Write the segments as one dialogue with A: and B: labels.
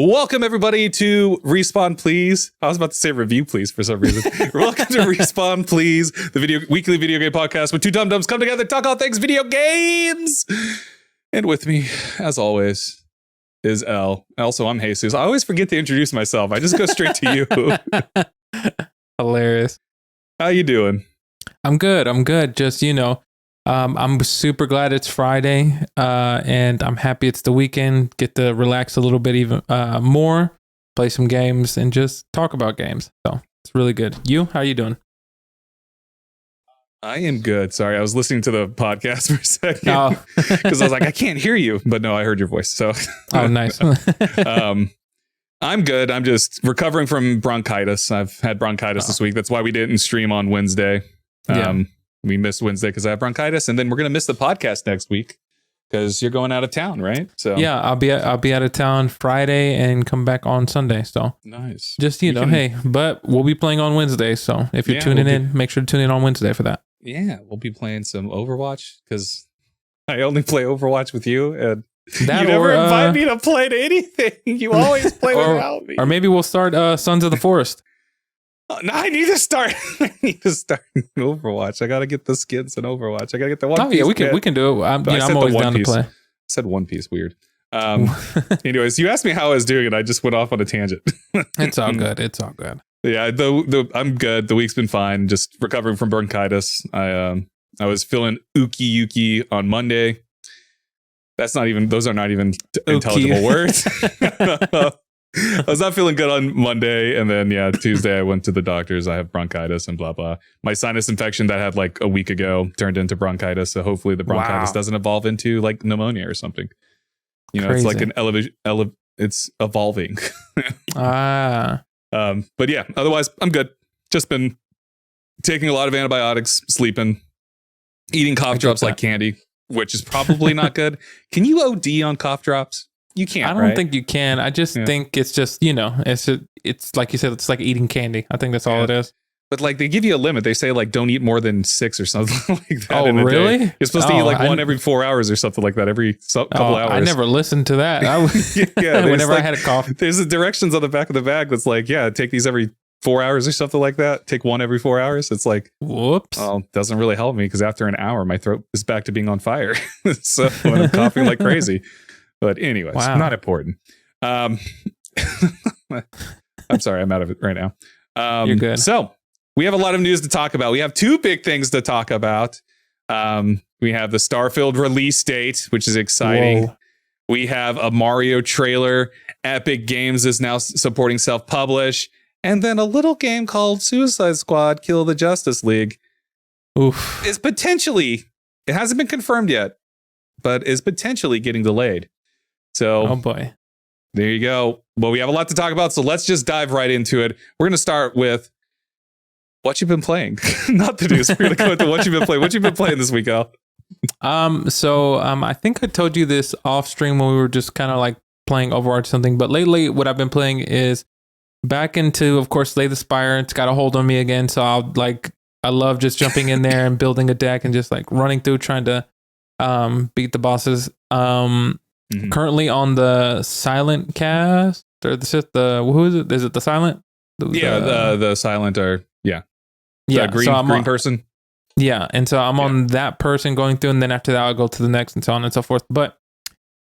A: Welcome everybody to Respawn Please. I was about to say review please for some reason. Welcome to Respawn Please, the weekly video game podcast where two dum-dums come together to talk all things video games. And with me, as always, is Ell. Also, I'm Jesus. I always forget to introduce myself. I just go straight to you.
B: Hilarious.
A: How you doing?
B: I'm good. Just, I'm super glad it's Friday, and I'm happy it's the weekend. Get to relax a little bit even more, play some games, and just talk about games. So it's really good. You, how you doing?
A: I am good. Sorry, I was listening to the podcast for a second because I was like, I can't hear you, but no, I heard your voice. So,
B: nice.
A: I'm good. I'm just recovering from bronchitis. I've had bronchitis this week. That's why we didn't stream on Wednesday. We missed Wednesday because I have bronchitis, and then we're gonna miss the podcast next week because you're going out of town, right? So
B: yeah, I'll be out of town Friday and come back on Sunday. So
A: nice.
B: Just hey, but we'll be playing on Wednesday. So if you're tuning in, make sure to tune in on Wednesday for that.
A: Yeah, we'll be playing some Overwatch because I only play Overwatch with you, and you never invite me to play anything. You always play without me.
B: Or maybe we'll start Sons of the Forest.
A: No, I need to start. Overwatch. I gotta get the skins in Overwatch. I gotta get the One Piece.
B: Yeah, we can do it. I'm always down to play.
A: I said One Piece. Weird. Anyways, you asked me how I was doing, and I just went off on a tangent.
B: It's all good.
A: Yeah, I'm good. The week's been fine. Just recovering from bronchitis. I was feeling uki on Monday. Those are not even intelligible words. I was not feeling good on Monday, and then Tuesday I went to the doctors. I have bronchitis and blah blah. My sinus infection that I had like a week ago turned into bronchitis. So hopefully the bronchitis doesn't evolve into like pneumonia or something. Crazy. It's like an it's evolving. But yeah, otherwise I'm good. Just been taking a lot of antibiotics, sleeping, eating cough drops like candy, which is probably not good. Can you OD on cough drops? You can't.
B: I don't think you can. I just think it's just, it's like you said, it's like eating candy. I think that's all it is.
A: But like they give you a limit. They say like don't eat more than 6 or something like that.
B: Oh, really?
A: Day. You're supposed to eat like one every 4 hours or something like that. Every couple hours.
B: I never listened to that. Whenever I had a cough.
A: There's the directions on the back of the bag that's like, take these every 4 hours or something like that. Take one every 4 hours. It's like,
B: whoops.
A: Well, doesn't really help me because after an hour, my throat is back to being on fire. So when I'm coughing like crazy. But anyways, not important. I'm sorry, I'm out of it right now.
B: You're good.
A: So we have a lot of news to talk about. We have two big things to talk about. We have the Starfield release date, which is exciting. Whoa. We have a Mario trailer. Epic Games is now supporting self-publish. And then a little game called Suicide Squad Kill the Justice League.
B: Oof.
A: Is potentially, it hasn't been confirmed yet, but is potentially getting delayed. So,
B: oh boy,
A: there you go. Well, we have a lot to talk about, so let's just dive right into it. We're going to start with what you've been playing. Not the news. We're going to go into what you've been playing. What you've been playing this week, Al?
B: I think I told you this off stream when we were just kind of like playing Overwatch or something. But lately, what I've been playing is back into, of course, Slay the Spire. It's got a hold on me again. So I love just jumping in there and building a deck and just like running through trying to beat the bosses. Currently on the Silent cast, or who is it? Is it the Silent?
A: The Silent are green person.
B: Yeah, and so I'm on that person going through, and then after that I'll go to the next, and so on and so forth. But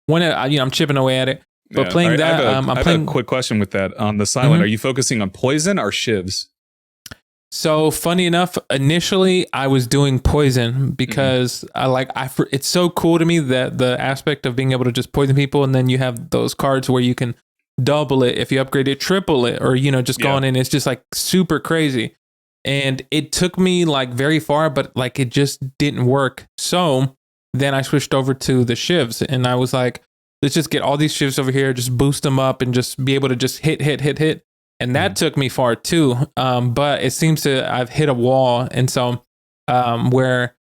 B: when I'm chipping away at it, but playing that,
A: I have a quick question with that. On the Silent, are you focusing on poison or shivs?
B: So funny enough, initially I was doing poison because it's so cool to me that the aspect of being able to just poison people, and then you have those cards where you can double it if you upgrade it, triple it, or just go on in. It's just like super crazy, and it took me like very far, but like it just didn't work. So then I switched over to the shivs, and I was like, let's just get all these shivs over here, just boost them up, and just be able to just hit. And that took me far too. But it seems I've hit a wall. And so where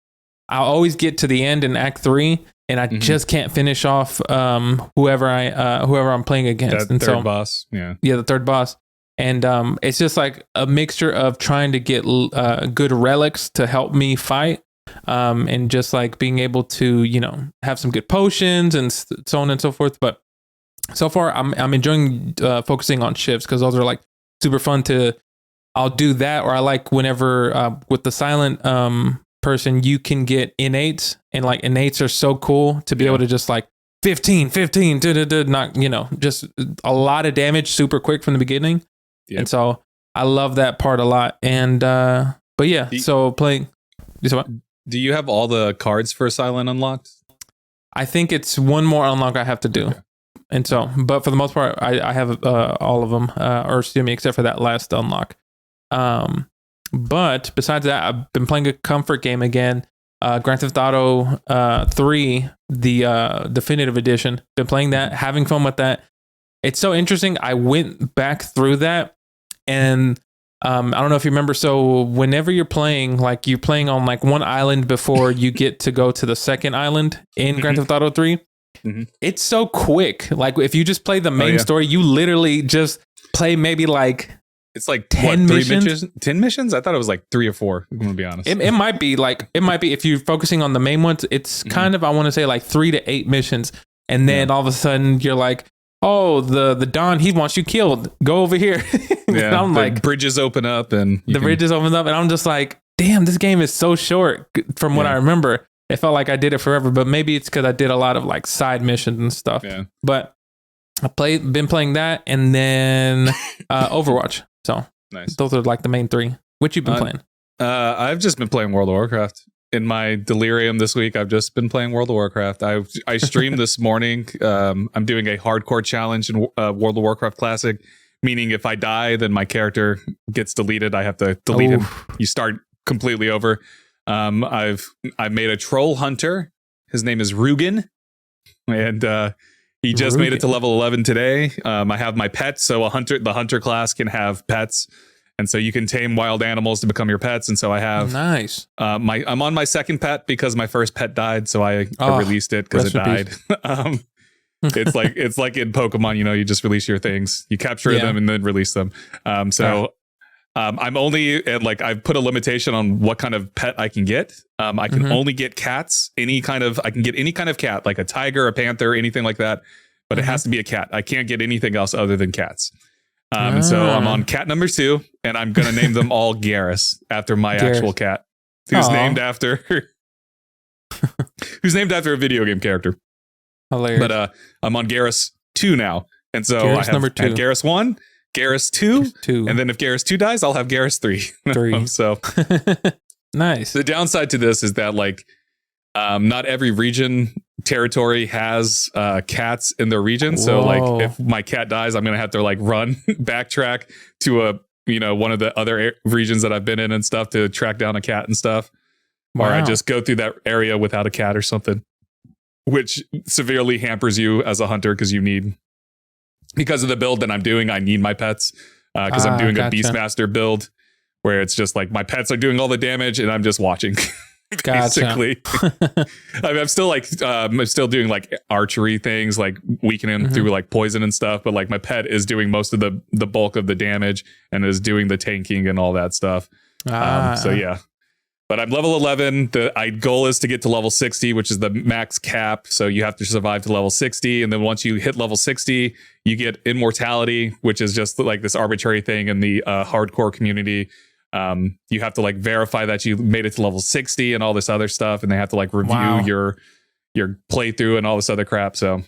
B: I'll always get to the end in Act 3 and I just can't finish off whoever I'm playing against.
A: That third boss. Yeah,
B: the third boss. And it's just like a mixture of trying to get good relics to help me fight. And just like being able to, have some good potions and so on and so forth. But so far I'm enjoying focusing on shifts because those are like super fun to. I'll do that, or I like whenever with the silent person you can get innates, and like innates are so cool to be able to just like 15, not just a lot of damage super quick from the beginning, and so I love that part a lot. And but yeah, so playing.
A: Do you have all the cards for silent unlocked?
B: I think it's one more unlock I have to do. Okay. And so, but for the most part, I have all of them, or excuse me, except for that last unlock. But besides that, I've been playing a comfort game again. Grand Theft Auto 3, the definitive edition. Been playing that, having fun with that. It's so interesting. I went back through that, and I don't know if you remember. So whenever you're playing, like you're playing on like one island before you get to go to the second island in Grand Theft Auto 3. Mm-hmm. It's so quick. Like if you just play the main story, you literally just play maybe like
A: it's like 10 missions. 10 missions? I thought it was like 3 or 4. I'm gonna be honest.
B: It might be if you're focusing on the main ones, it's kind of I want to say like 3 to 8 missions, and then all of a sudden you're like, oh, the Don, he wants you killed. Go over here.
A: Yeah, I'm like, bridges open up and
B: bridges open up, and I'm just like, damn, this game is so short from what I remember. It felt like I did it forever, but maybe it's because I did a lot of like side missions and stuff. Yeah. But been playing that, and then Overwatch. So nice. Those are like the main 3. What you been playing?
A: I've just been playing World of Warcraft. In my delirium this week, I've just been playing World of Warcraft. I streamed this morning. I'm doing a hardcore challenge in World of Warcraft Classic, meaning if I die, then my character gets deleted. I have to delete him. You start completely over. I made a troll hunter. His name is Rugen, and he just made it to level 11 today. I have my pets, so the hunter class can have pets, and so you can tame wild animals to become your pets. And so I have
B: nice.
A: I'm on my second pet because my first pet died, so I released it because it died. It's like in Pokemon, you just release your things, you capture them and then release them. I'm only at I've put a limitation on what kind of pet I can get. I can only get cats. I can get any kind of cat, like a tiger, a panther, anything like that. But it has to be a cat. I can't get anything else other than cats. And so I'm on cat number 2, and I'm gonna name them all Garrus after my actual cat, who's named after a video game character.
B: Hilarious.
A: But I'm on Garrus 2 now, and so Garrus I have had Garrus 1. Garrus 2, and then if Garrus 2 dies, I'll have Garrus 3. So
B: nice.
A: The downside to this is that not every region territory has cats in their region. So if my cat dies, I'm gonna have to run backtrack to one of the other regions that I've been in and stuff to track down a cat and stuff. Or I just go through that area without a cat or something, which severely hampers you as a hunter because of the build that I'm doing. I need my pets because I'm doing a Beastmaster build where it's just my pets are doing all the damage and I'm just watching. Basically. I'm still doing archery things, weakening through poison and stuff, but my pet is doing most of the bulk of the damage and is doing the tanking and all that stuff. So yeah. But I'm level 11. The goal is to get to level 60, which is the max cap. So you have to survive to level 60. And then once you hit level 60, you get immortality, which is just this arbitrary thing in the hardcore community. You have to verify that you made it to level 60 and all this other stuff. And they have to review your playthrough and all this other crap. So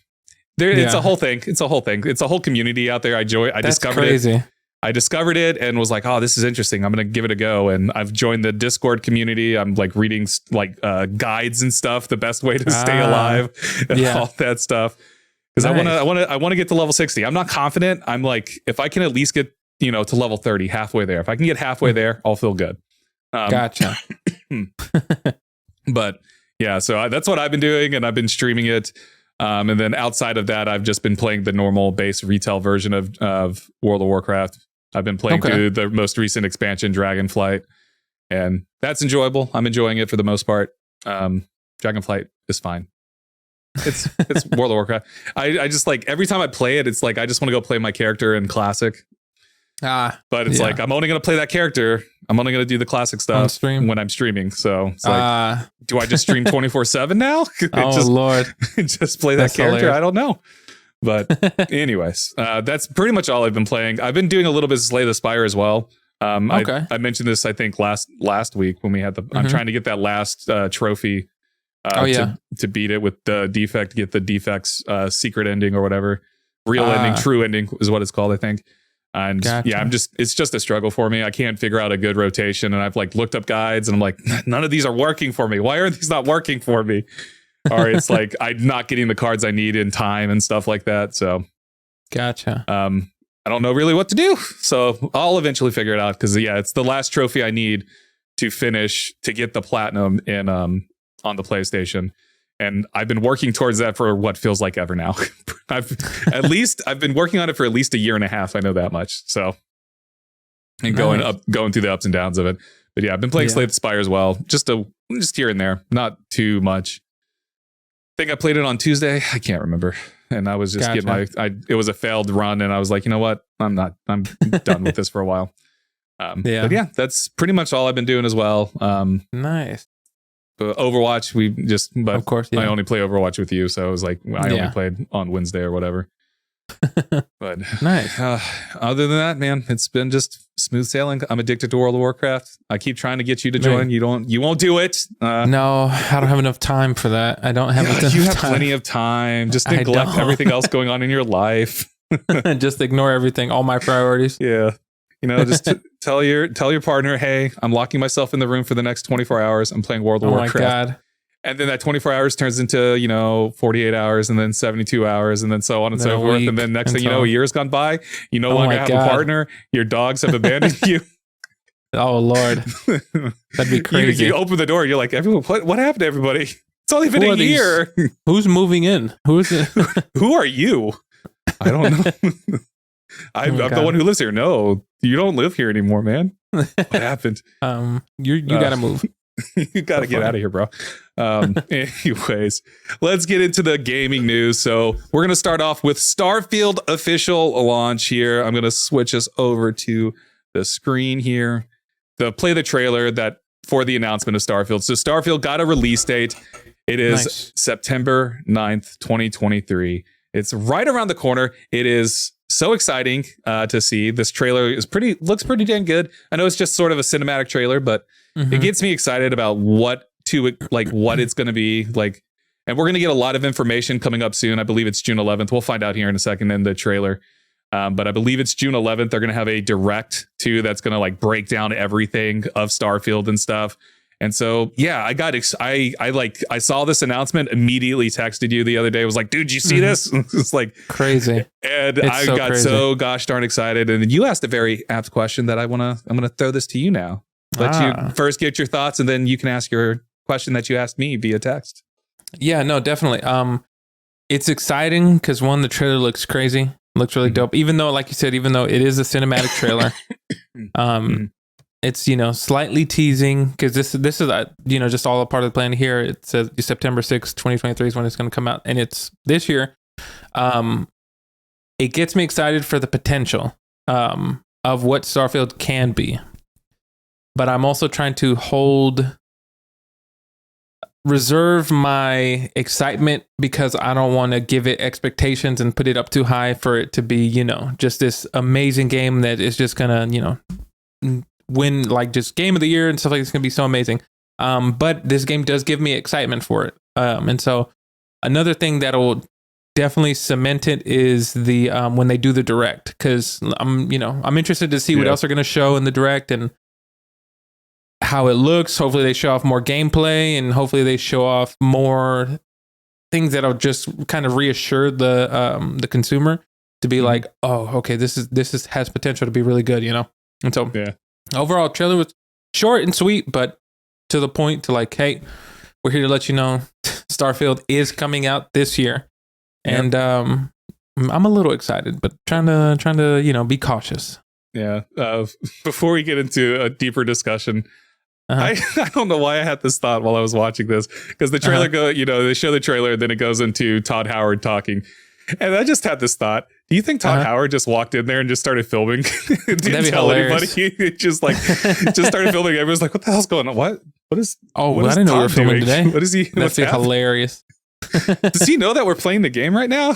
A: it's a whole thing. It's a whole community out there. I discovered it. I discovered it and was oh, this is interesting. I'm going to give it a go. And I've joined the Discord community. I'm reading guides and stuff, the best way to stay alive and all that stuff. Because I want to get to level 60. I'm not confident. I'm if I can at least get, to level 30, halfway there. If I can get halfway there, I'll feel good.
B: Gotcha.
A: But yeah, so that's what I've been doing, and I've been streaming it. And then outside of that, I've just been playing the normal base retail version of World of Warcraft. I've been playing through the most recent expansion, Dragonflight, and that's enjoyable. I'm enjoying it for the most part. Dragonflight is fine. It's World of Warcraft. I just every time I play it, it's I just want to go play my character in Classic. But it's I'm only going to play that character. I'm only going to do the classic stuff when I'm streaming. So it's do I just stream 24/7 now?
B: Lord.
A: Just play that character? Hilarious. I don't know. But anyways, that's pretty much all I've been playing. I've been doing a little bit of Slay the Spire as well.
B: Okay.
A: I mentioned this, I think last week when we had I'm trying to get that last trophy to beat it with the defect, get the defect's secret ending or whatever. Real ending, true ending is what it's called, I think. And yeah, it's just a struggle for me. I can't figure out a good rotation. And I've like looked up guides and I'm like, none of these are working for me. Why are these not working for me? Or it's like, I'm not getting the cards I need in time and stuff like that. So
B: gotcha.
A: I don't know really what to do. So I'll eventually figure it out. Cause yeah, it's the last trophy I need to finish to get the platinum in, on the PlayStation. And I've been working towards that for what feels like ever now. I've been working on it for at least a year and a half. I know that much. So, and going through the ups and downs of it. But yeah, I've been playing Slay the Spire as well. Just here and there, not too much. I think I played it on Tuesday. I can't remember. And I was just it was a failed run. And I was like, you know what? I'm done with this for a while. But yeah, that's pretty much all I've been doing as well.
B: Nice.
A: Overwatch, of course, I only play Overwatch with you, so I was like, I only played on Wednesday or whatever. But
B: nice.
A: Other than that, man, it's been just smooth sailing. I'm addicted to World of Warcraft. I keep trying to get you to join. You won't do it.
B: No, I don't have enough time for that. I don't have enough time.
A: You have plenty of time. Just neglect everything else going on in your life.
B: Just ignore everything, all my priorities.
A: Yeah. Just tell your partner, hey, I'm locking myself in the room for the next 24 hours. I'm playing World of Warcraft.
B: Oh my God.
A: And then that 24 hours turns into, 48 hours and then 72 hours and then so on and so forth. And then next thing you know, a year's gone by. You no longer have a partner. Your dogs have abandoned you.
B: Oh, Lord. That'd be crazy.
A: You open the door. You're like, everyone, what happened to everybody? It's only been a year.
B: Who's moving in? Who is it?
A: Who are you? I don't know. I'm the one who lives here. No, you don't live here anymore, man. What happened?
B: You gotta move.
A: You gotta get out of here, bro. Anyways, let's get into the gaming news. So we're gonna start off with Starfield official launch here. I'm gonna switch us over to the screen here. Play the trailer for the announcement of Starfield. So Starfield got a release date. It is September 9th, 2023. It's right around the corner. It is so exciting to see. This trailer looks pretty dang good. I know it's just sort of a cinematic trailer, but it gets me excited about what it's going to be like. And we're going to get a lot of information coming up soon. I believe it's June 11th. We'll find out here in a second in the trailer. But I believe it's June 11th. They're going to have a direct too that's going to break down everything of Starfield and stuff. And so, yeah, I saw this announcement, immediately texted you the other day. I was like, dude, you see this? It's like
B: crazy.
A: And I got so gosh darn excited. And you asked a very apt question that I'm going to throw this to you now. Let you first get your thoughts and then you can ask your question that you asked me via text.
B: Yeah, no, definitely. It's exciting because the trailer looks crazy. It looks really dope. Even though, like you said, it is a cinematic trailer. It's, slightly teasing because this is, just all a part of the plan here. It says September 6th, 2023 is when it's going to come out. And it's this year. It gets me excited for the potential of what Starfield can be. But I'm also trying to reserve my excitement because I don't want to give it expectations and put it up too high for it to be, just this amazing game that is just going to, win just game of the year and stuff like this. It's gonna be so amazing. But this game does give me excitement for it. And so another thing that'll definitely cement it is the when they do the direct, because I'm interested to see what else they're gonna show in the direct and how it looks. Hopefully they show off more gameplay and hopefully they show off more things that'll just kind of reassure the consumer to be like, oh, okay, this has potential to be really good, And so overall, trailer was short and sweet, but to the point to hey, we're here to let you know Starfield is coming out this year. And I'm a little excited, but trying to be cautious. Yeah.
A: Before we get into a deeper discussion, I don't know why I had this thought while I was watching this, because the trailer they show the trailer and then it goes into Todd Howard talking. And I just had this thought. Do you think Todd Howard just walked in there and just started filming? Didn't tell anybody. just started filming. Everyone's like, what the hell's going on? What is
B: I didn't know we were filming today.
A: What is he?
B: That's hilarious.
A: Does he know that we're playing the game right now?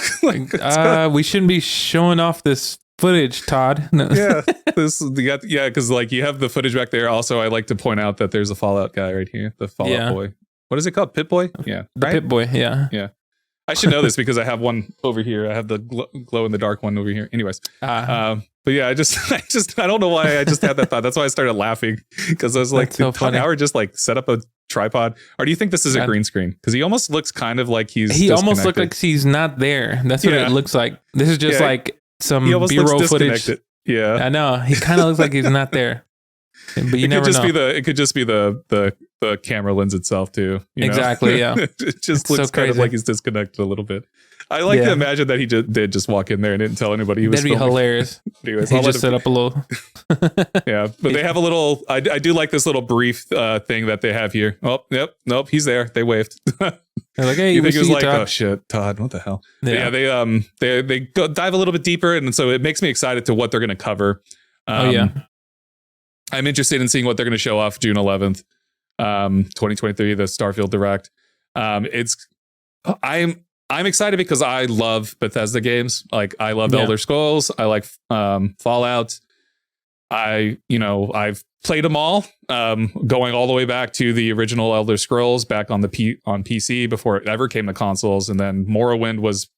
B: We shouldn't be showing off this footage, Todd. No.
A: Yeah, because like you have the footage back there. Also, I like to point out that there's a Fallout guy right here, the Fallout boy. What is it called? Pit Boy? Yeah,
B: the Pit Boy. Yeah,
A: yeah. I should know this because I have one over here. I have the glow in the dark one over here. Anyways, but yeah, I don't know why I just had that thought. That's why I started laughing because I was like, did Todd Howard just like set up a tripod? Or do you think this is a green screen? Because he almost looks kind of like he
B: almost looks like he's not there. That's what it looks like. This is just like some B-roll footage.
A: Yeah,
B: I know. He kind of looks like he's not there. But you never know.
A: It could just be the camera lens itself too.
B: Exactly. Yeah.
A: It just looks kind of like he's disconnected a little bit. I like to imagine that he did just walk in there and didn't tell anybody he was filming.
B: That'd be hilarious.
A: Anyways,
B: he just set up a little.
A: Yeah, but they have a little. I do like this little brief thing that they have here. Oh, yep, nope, he's there. They waved.
B: They're like, hey,
A: you think it was like,
B: Todd?
A: Oh shit, Todd, what the hell? Yeah, they go dive a little bit deeper, and so it makes me excited to what they're going to cover. I'm interested in seeing what they're going to show off June 11th, 2023, the Starfield Direct. I'm excited because I love Bethesda games. Like I love Elder Scrolls. I like Fallout. I've played them all, going all the way back to the original Elder Scrolls back on on PC before it ever came to consoles. And then Morrowind was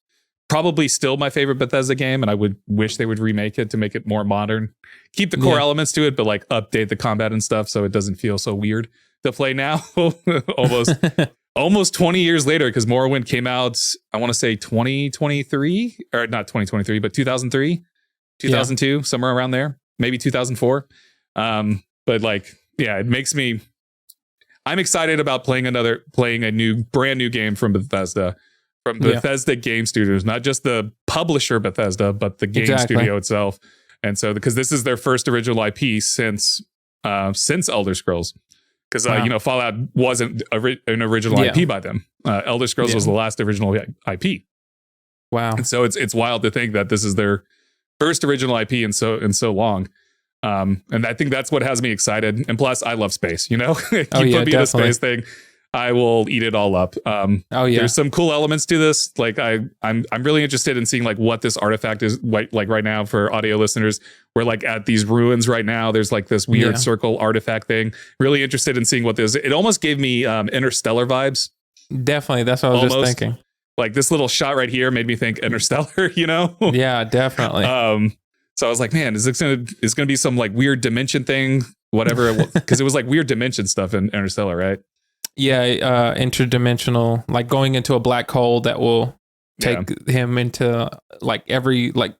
A: probably still my favorite Bethesda game, and I would wish they would remake it to make it more modern. Keep the core elements to it, but like update the combat and stuff so it doesn't feel so weird to play now. Almost 20 years later, because Morrowind came out, I want to say 2023, or not 2023, but 2003, 2002, somewhere around there, maybe 2004. But like, yeah, it makes me. I'm excited about playing a brand new game from Bethesda. From Bethesda Game Studios, not just the publisher Bethesda, but the game studio itself. And so, because this is their first original IP since Elder Scrolls, because Fallout wasn't an original IP by them. Elder Scrolls was the last original IP.
B: Wow!
A: And so it's wild to think that this is their first original IP in so long. And I think that's what has me excited. And plus, I love space. You put me in a space thing, I will eat it all up. There's some cool elements to this. Like I'm really interested in seeing like what this artifact is like right now for audio listeners. We're like at these ruins right now. There's like this weird circle artifact thing. Really interested in seeing what this. It almost gave me Interstellar vibes.
B: Definitely, that's what I was just thinking.
A: Like this little shot right here made me think Interstellar.
B: Yeah, definitely.
A: So I was like, man, is gonna be some like weird dimension thing? Whatever, because it was like weird dimension stuff in Interstellar, right?
B: Yeah, interdimensional, like going into a black hole that will take him into like every like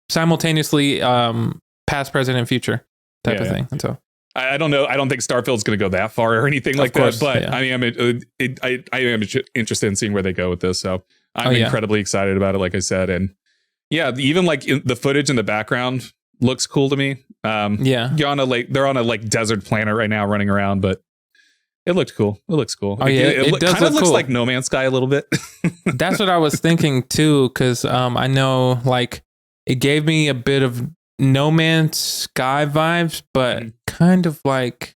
B: simultaneously past, present, and future type of thing. And so
A: I don't know. I don't think Starfield's going to go that far or anything like that. But I mean, I am interested in seeing where they go with this. So I'm incredibly excited about it. Like I said, and even like the footage in the background looks cool to me. You're on they're on a like desert planet right now, running around, but. It looked cool. It looks cool.
B: It does
A: kind of looks
B: cool.
A: like No Man's Sky a little bit.
B: That's what I was thinking too, because I know like it gave me a bit of No Man's Sky vibes, but kind of like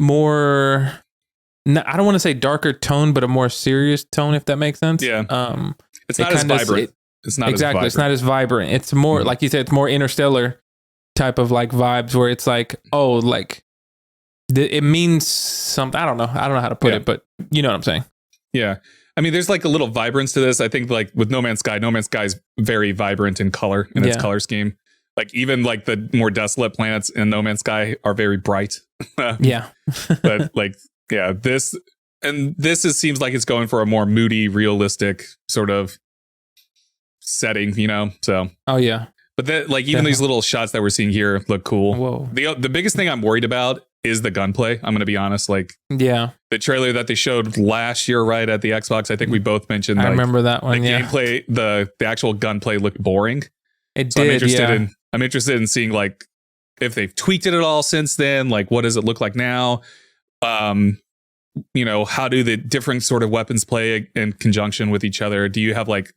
B: more. I don't want to say darker tone, but a more serious tone, if that makes sense.
A: Yeah. It's not as vibrant.
B: It's not exactly. It's not as vibrant. It's more like you said. It's more Interstellar type of like vibes, where it's like it means something. I don't know how to put it, but you know what I'm saying.
A: Yeah. I mean, there's like a little vibrance to this. I think like with No Man's Sky is very vibrant in color in its color scheme. Like even like the more desolate planets in No Man's Sky are very bright. But like, this seems like it's going for a more moody, realistic sort of setting, so.
B: Oh yeah.
A: But that like even these little shots that we're seeing here look cool.
B: Whoa.
A: The biggest thing I'm worried about is the gunplay. I'm going to be honest. Like, the trailer that they showed last year, right at the Xbox, I think we both mentioned.
B: I remember that one.
A: The gameplay, the actual gunplay looked boring.
B: It did.
A: I'm interested in seeing like if they've tweaked it at all since then. Like, what does it look like now? How do the different sort of weapons play in conjunction with each other? Do you have like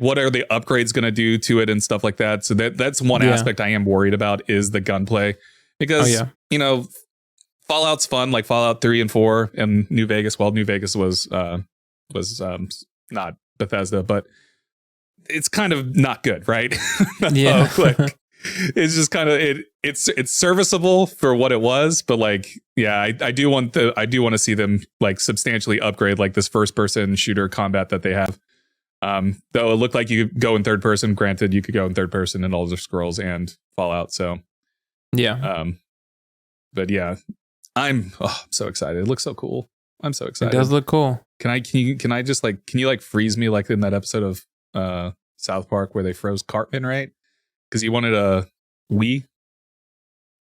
A: what are the upgrades going to do to it and stuff like that? So that's one aspect I am worried about is the gunplay, because Fallout's fun, like Fallout 3 and 4 and New Vegas. Well, New Vegas was was not Bethesda, but it's kind of not good, right?
B: Yeah.
A: Like, it's just kind of it's serviceable for what it was, but like, yeah, I do want to see them like substantially upgrade like this first person shooter combat that they have. Though it looked like you could go in third person. Granted, you could go in third person in Elder Scrolls and Fallout. So
B: yeah.
A: But yeah, I'm so excited. It looks so cool. I'm so excited.
B: It does look cool.
A: Can you freeze me like in that episode of South Park where they froze Cartman, right? Because you wanted a Wii.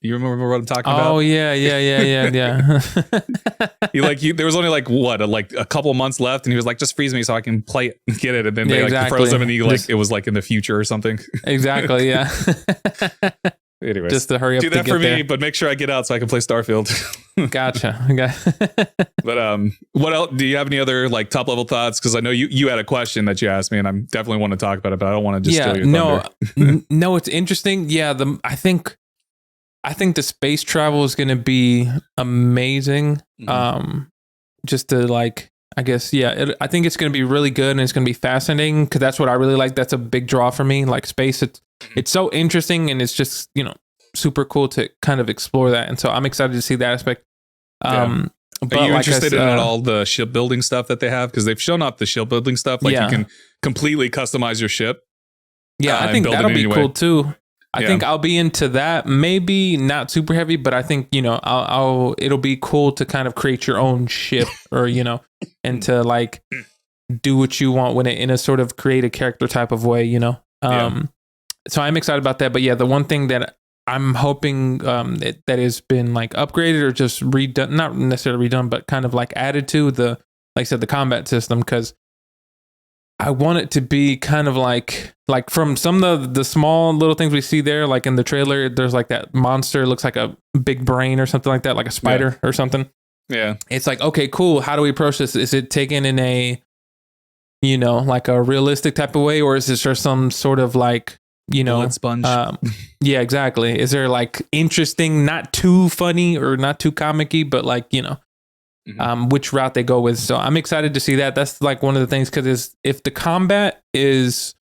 A: You remember what I'm talking about?
B: Oh yeah.
A: There was only like a couple months left, and he was like, "Just freeze me so I can play it and get it." And then they froze him, and it was like in the future or something.
B: Exactly. Yeah.
A: Anyways,
B: just to hurry up.
A: Do that for me, but make sure I get out so I can play Starfield.
B: Gotcha.
A: But what else? Do you have any other like top level thoughts? Because I know you had a question that you asked me, and I definitely want to talk about it, but I don't want to just steal your thunder.
B: No, it's interesting. Yeah, I think the space travel is going to be amazing.
A: Mm-hmm.
B: Just to like, I guess, yeah, I think it's going to be really good, and it's going to be fascinating because that's what I really like. That's a big draw for me. Like space, it's so interesting, and it's just, super cool to kind of explore that. And so I'm excited to see that aspect. But
A: are you interested in all the shipbuilding stuff that they have? Because they've shown off the shipbuilding stuff. Like you can completely customize your ship.
B: Yeah, I think that'll be cool too. I think I'll be into that. Maybe not super heavy, but I think, it'll be cool to kind of create your own ship or, and to like do what you want when it in a sort of create a character type of way, So I'm excited about that. But yeah, the one thing that I'm hoping that has been like upgraded or just redone, not necessarily redone, but kind of like added to like I said, the combat system, because I want it to be kind of like from some of the small little things we see there, like in the trailer, there's like that monster, looks like a big brain or something like that, like a spider or something.
A: Yeah.
B: It's like, okay, cool. How do we approach this? Is it taken in a, like a realistic type of way, or is this just some sort of like,
A: bullet sponge?
B: Yeah, exactly. Is there like interesting, not too funny or not too comic-y, but like, which route they go with. So I'm excited to see that. That's like one of the things, because if the combat is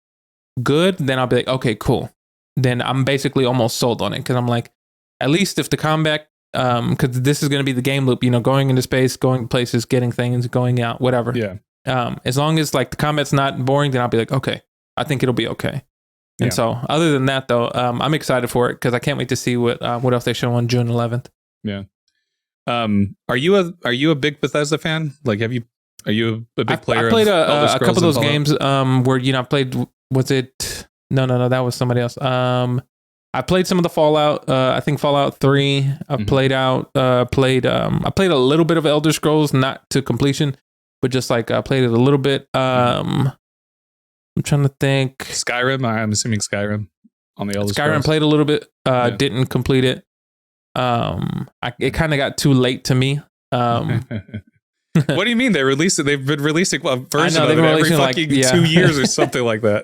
B: good, then I'll be like, okay, cool. Then I'm basically almost sold on it, because I'm like, at least if the combat, because this is going to be the game loop, going into space, going places, getting things, going out, whatever.
A: Yeah.
B: As long as like the combat's not boring, then I'll be like, okay, I think it'll be okay. And so other than that, though, I'm excited for it because I can't wait to see what else they show on June 11th.
A: Yeah. Are you a big Bethesda fan? Like, are you a big player?
B: I played a couple of those games where I played. Was it? No, that was somebody else. I played some of the Fallout. I think Fallout 3. I played out. I played a little bit of Elder Scrolls, not to completion, but just like I played it a little bit. I'm trying to think.
A: Skyrim. I'm assuming Skyrim on the Elder Scrolls.
B: Skyrim played a little bit. Didn't complete it. It kind of got too late to me.
A: What do you mean they released it? They've been releasing a version of it every fucking 2 years or something like that.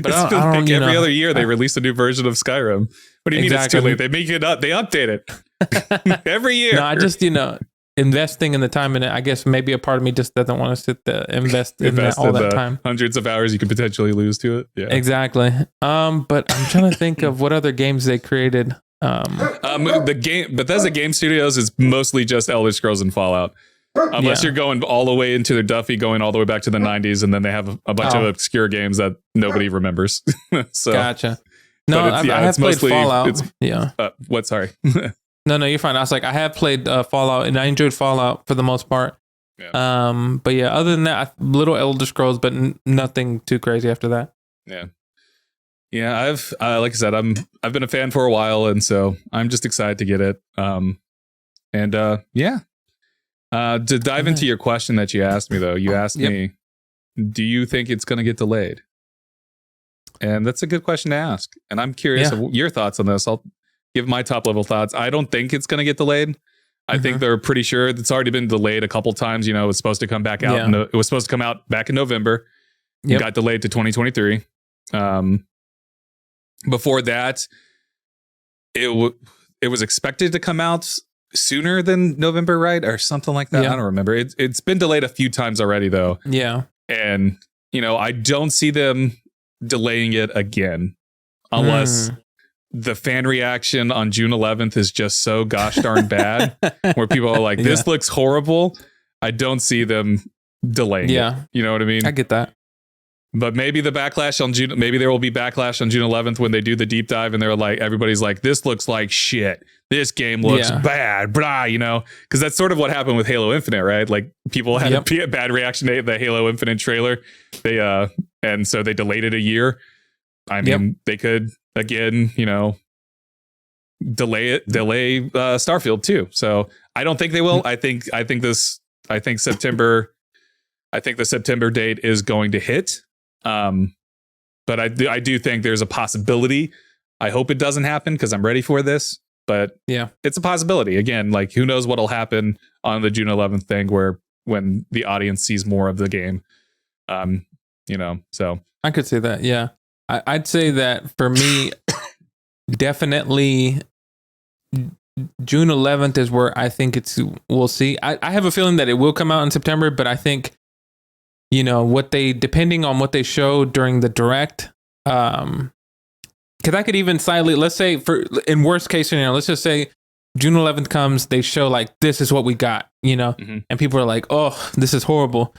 A: But I don't every other year they release a new version of Skyrim. What do you mean it's too late? They make it up. They update it every year.
B: No, I just investing in the time in it. I guess maybe a part of me just doesn't want to sit there invest in all that time.
A: Hundreds of hours you could potentially lose to it. Yeah,
B: exactly. But I'm trying to think of what other games they created.
A: The game Bethesda Game Studios is mostly just Elder Scrolls and Fallout. Unless you're going all the way into their Duffy, going all the way back to the 90s, and then they have a bunch of obscure games that nobody remembers. So,
B: gotcha. No, I have played Fallout.
A: What? Sorry.
B: No, you're fine. I was like, I have played Fallout, and I enjoyed Fallout for the most part. Yeah. But yeah, other than that, little Elder Scrolls, but nothing too crazy after that.
A: Yeah. Yeah, I've like I said, I've been a fan for a while, and so I'm just excited to get it. To dive into your question that you asked me, though, you asked me, do you think it's going to get delayed? And that's a good question to ask. And I'm curious of your thoughts on this. I'll give my top level thoughts. I don't think it's going to get delayed. I think they're pretty sure it's already been delayed a couple times. It was supposed to come back out. It was supposed to come out back in November. It got delayed to 2023. Before that, it was expected to come out sooner than November, right? Or something like that.
B: Yeah.
A: I don't remember. It's been delayed a few times already, though.
B: Yeah.
A: And, I don't see them delaying it again unless the fan reaction on June 11th is just so gosh darn bad where people are like, this looks horrible. I don't see them delaying it. You know what I mean?
B: I get that.
A: But maybe the backlash on June, maybe there will be backlash on June 11th when they do the deep dive and they're like, everybody's like, this looks like shit. This game looks bad, blah, because that's sort of what happened with Halo Infinite, right? Like people had a bad reaction to the Halo Infinite trailer. And so they delayed it a year. I mean, they could again, delay Starfield too. So I don't think they will. I think September. I think the September date is going to hit. But I do think there's a possibility. I hope it doesn't happen because I'm ready for this. But it's a possibility. Again, like who knows what'll happen on the June 11th thing when the audience sees more of the game. So
B: I could say that. Yeah, I'd say that for me, definitely June 11th is where I think we'll see. I have a feeling that it will come out in September, but I think, depending on what they show during the direct, because I could even slightly, let's say in worst case scenario, let's just say June 11th comes, they show like, this is what we got, and people are like, oh, this is horrible.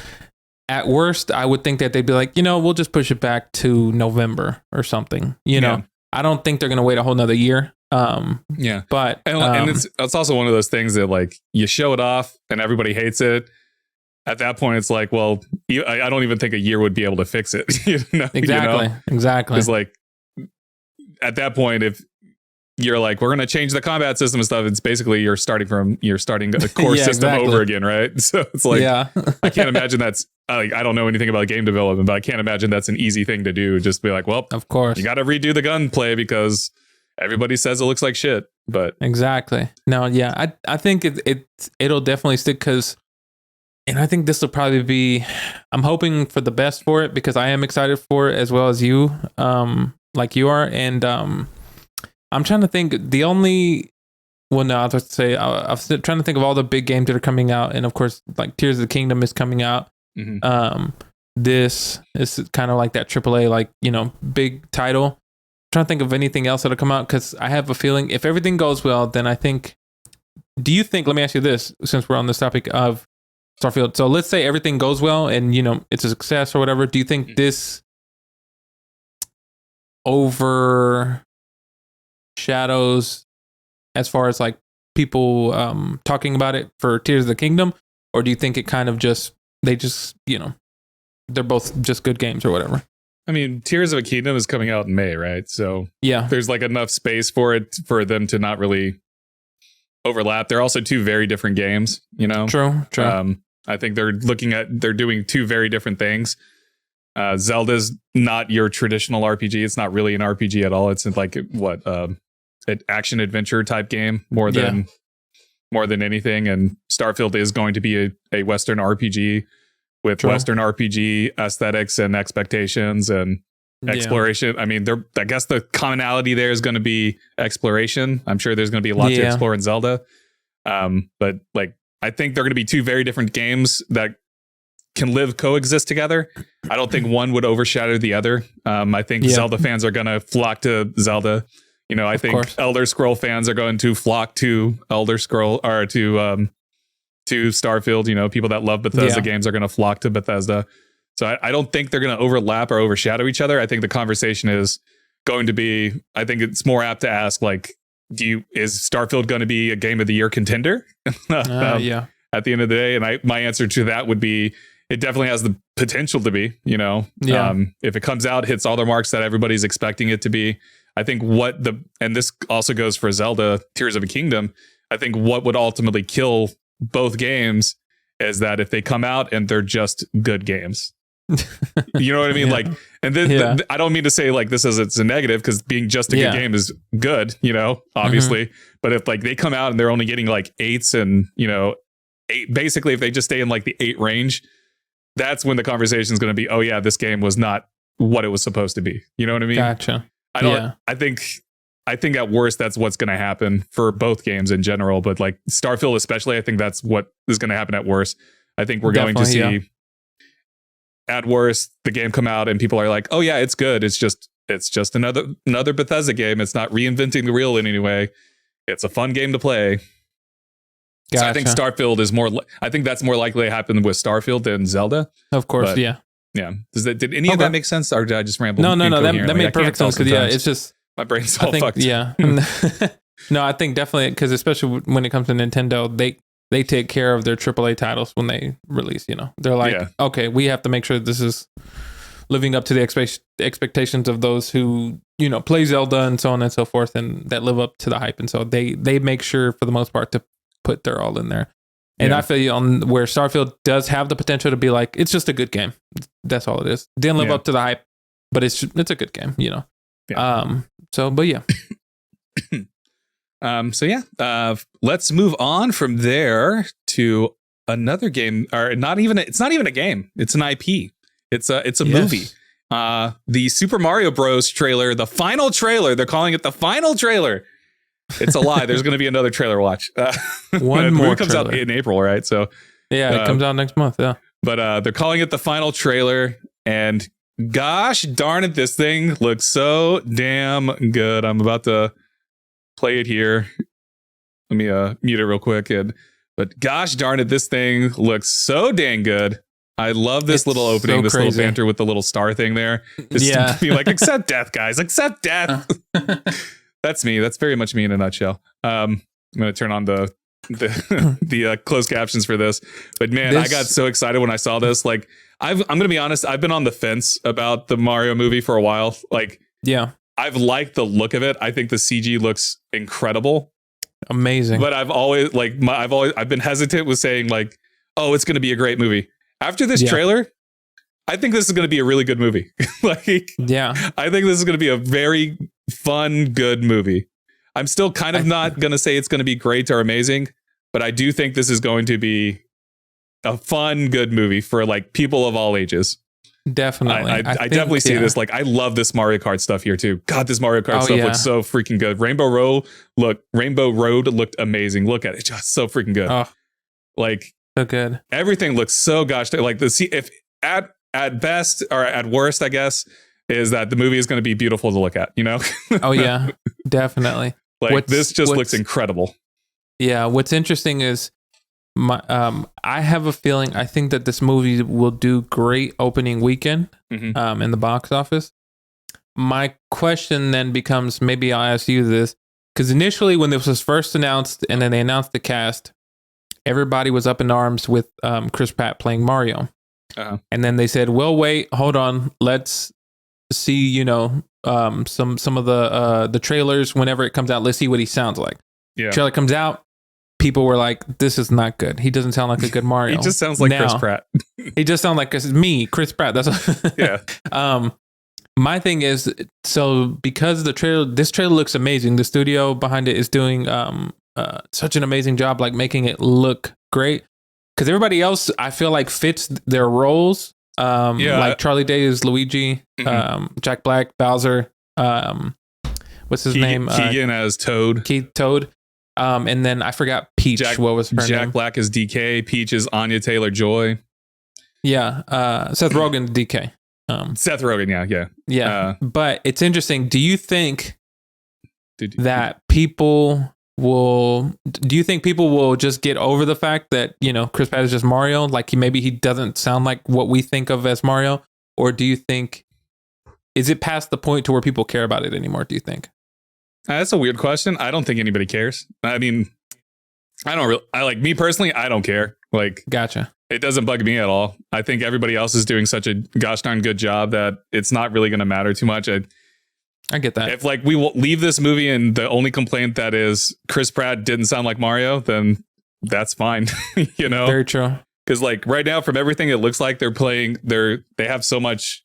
B: At worst, I would think that they'd be like, we'll just push it back to November or something, I don't think they're going to wait a whole nother year. But
A: and it's also one of those things that like you show it off and everybody hates it. At that point, it's like, well, I don't even think a year would be able to fix it.
B: Exactly.
A: It's like at that point, if you're like, we're going to change the combat system and stuff, it's basically you're starting a core system over again, right? So it's like, I can't imagine that's like, I don't know anything about game development, but I can't imagine that's an easy thing to do. Just be like, well,
B: of course,
A: you got to redo the gunplay because everybody says it looks like shit. But
B: exactly. No, I think it'll definitely stick and I think this will probably be, I'm hoping for the best for it because I am excited for it as well as you, like you are. And I'm trying to think I was trying to think of all the big games that are coming out. And of course, like Tears of the Kingdom is coming out. This is kind of like that AAA, like, big title. I'm trying to think of anything else that'll come out because I have a feeling if everything goes well, then I think, do you think, let me ask you this, since we're on this topic of Starfield. So let's say everything goes well and, it's a success or whatever. Do you think this overshadows as far as like people talking about it for Tears of the Kingdom? Or do you think it kind of they're both just good games or whatever?
A: I mean, Tears of a Kingdom is coming out in May, right? So there's like enough space for them to not really overlap. They're also two very different games, True. I think they're doing two very different things. Zelda's not your traditional RPG. It's not really an RPG at all. It's like an action adventure type game more than anything. And Starfield is going to be a Western RPG with Western RPG aesthetics and expectations and exploration. I mean, I guess the commonality there is going to be exploration. I'm sure there's going to be a lot to explore in Zelda. But like, I think they're going to be two very different games that can coexist together. I don't think one would overshadow the other. I think Zelda fans are going to flock to Zelda. I think Elder Scroll fans are going to flock to Elder Scroll or to Starfield. People that love Bethesda games are going to flock to Bethesda. So I don't think they're going to overlap or overshadow each other. I think the conversation is going to be, I think it's more apt to ask, like, is Starfield going to be a Game of the Year contender? At the end of the day. And my answer to that would be, it definitely has the potential to be, if it comes out, hits all the marks that everybody's expecting it to be. I think and this also goes for Zelda Tears of a Kingdom. I think what would ultimately kill both games is that if they come out and they're just good games. You know what I mean? Like, and then I don't mean to say like this as it's a negative, because being just a good game is good, obviously. But if like they come out and they're only getting like 8s and 8, basically if they just stay in like the 8 range, that's when the conversation is going to be, oh yeah, this game was not what it was supposed to be. You know what I mean?
B: Gotcha.
A: I think I think at worst that's what's going to happen for both games in general, but like Starfield especially, I think that's what is going to happen at worst. I think we're going to see at worst the game come out and people are like, oh yeah, it's good. It's just another Bethesda game. It's not reinventing the wheel in any way. It's a fun game to play. Gotcha. So I think Starfield is more. I think that's more likely to happen with Starfield than Zelda.
B: Of course, but, yeah.
A: Did any of that make sense, or did I just ramble?
B: No. That made perfect sense. Because it's just
A: my brain's all fucked.
B: Yeah. No, I think definitely because especially when it comes to Nintendo, they take care of their AAA titles when they release. They're like, okay, we have to make sure this is living up to the expectations of those who play Zelda and so on and so forth, and that live up to the hype. And so they make sure for the most part to put their all in there. And I feel on where Starfield does have the potential to be like, it's just a good game. That's all it is. Didn't live up to the hype, but it's a good game, Yeah. But yeah.
A: Let's move on from there to another game, or it's not even a game. It's an IP. It's a movie. The Super Mario Bros. Trailer, the final trailer. They're calling it the final trailer. It's a lie. There's going to be another trailer watch.
B: One more
A: comes
B: trailer.
A: Out in April, right? So
B: it comes out next month. Yeah,
A: but they're calling it the final trailer, and gosh darn it, this thing looks so damn good. I'm about to play it here. Let me mute it real quick. But gosh darn it, this thing looks so dang good. I love this little opening, this little banter with the little star thing there. Just be like, accept death, guys. Accept death. That's me. That's very much me in a nutshell. I'm going to turn on the closed captions for this. But man, I got so excited when I saw this. Like, I'm going to be honest. I've been on the fence about the Mario movie for a while. Like, I've liked the look of it. I think the CG looks incredible.
B: Amazing.
A: But I've always I've been hesitant with saying like, oh, it's going to be a great movie. After this trailer, I think this is going to be a really good movie. I think this is going to be a very fun, good movie. I'm still kind of not going to say it's going to be great or amazing, but I do think this is going to be a fun, good movie for like people of all ages.
B: Definitely.
A: I definitely see this. Like, I love this Mario Kart stuff here too. God, this Mario Kart stuff looks so freaking good. Rainbow Road looked amazing. Look at it. Just so freaking good.
B: Oh,
A: like,
B: so good.
A: Everything looks so gosh, like if at best or at worst, I guess, is that the movie is going to be beautiful to look at,
B: Oh yeah, definitely.
A: Like, this just looks incredible.
B: Yeah. What's interesting is I have a feeling, I think that this movie will do great opening weekend in the box office. My question then becomes, maybe I'll ask you this, because initially when this was first announced and then they announced the cast, everybody was up in arms with Chris Pratt playing Mario. And then they said, well, wait, hold on. Let's see, some of the trailers whenever it comes out. Let's see what he sounds like. Yeah. Trailer comes out. People were like, this is not good. He doesn't sound like a good Mario.
A: He just sounds like Chris Pratt.
B: He just sounds like me, Chris Pratt. That's
A: yeah.
B: My thing is, so because this trailer looks amazing, the studio behind it is doing such an amazing job, like making it look great. Because everybody else, I feel like, fits their roles. Like Charlie Day is Luigi, Jack Black, Bowser. What's his name?
A: Keegan as Toad.
B: Toad. And then I forgot Peach. What was her name?
A: Jack Black is DK. Peach is Anya Taylor-Joy.
B: Yeah. Seth Rogen, DK.
A: Seth Rogen,
B: yeah. But it's interesting. Do you think that people will just get over the fact that, Chris Pratt is just Mario? Like, maybe he doesn't sound like what we think of as Mario? Or do you think, is it past the point to where people care about it anymore, do you think?
A: That's a weird question. I don't think anybody cares. I mean, me personally, I don't care. Like,
B: gotcha.
A: It doesn't bug me at all. I think everybody else is doing such a gosh darn good job that it's not really going to matter too much.
B: I get that.
A: If we will leave this movie and the only complaint that is Chris Pratt didn't sound like Mario, then that's fine.
B: Very true.
A: Because like right now, from everything it looks like they have so much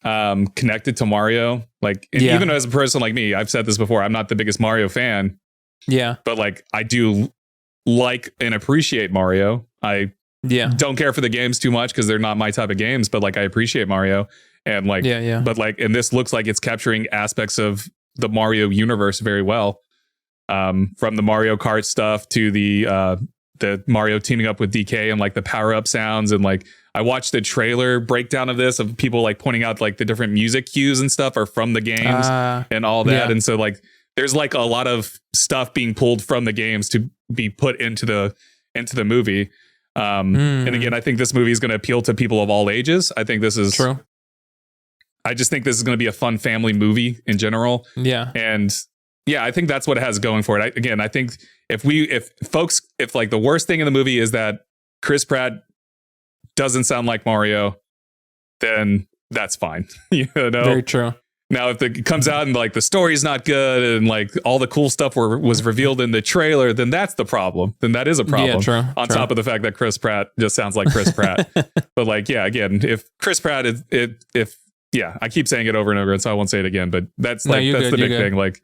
A: connected to Mario. Like, even as a person like me, I've said this before, I'm not the biggest Mario fan.
B: Yeah.
A: But like, I do like and appreciate Mario. I don't care for the games too much because they're not my type of games, but like, I appreciate Mario. And like, but like, and this looks like it's capturing aspects of the Mario universe very well. From the Mario Kart stuff to the Mario teaming up with DK and like the power up sounds, and like I watched the trailer breakdown of this of people like pointing out like the different music cues and stuff are from the games and all that. Yeah. And so like there's like a lot of stuff being pulled from the games to be put into the movie. And again, I think this movie is going to appeal to people of all ages. I think this is
B: true.
A: I just think this is going to be a fun family movie in general.
B: Yeah.
A: And yeah, I think that's what it has going for it. I think if like the worst thing in the movie is that Chris Pratt doesn't sound like Mario, then that's fine. You know?
B: Very true.
A: Now, if it comes out and like the story's not good and like all the cool stuff was revealed in the trailer, then that's the problem. Then that is a problem.
B: Yeah, true.
A: On top of the fact that Chris Pratt just sounds like Chris Pratt. But like, yeah, again, if Chris Pratt I keep saying it over and over, and so I won't say it again. But that's the big thing. Like,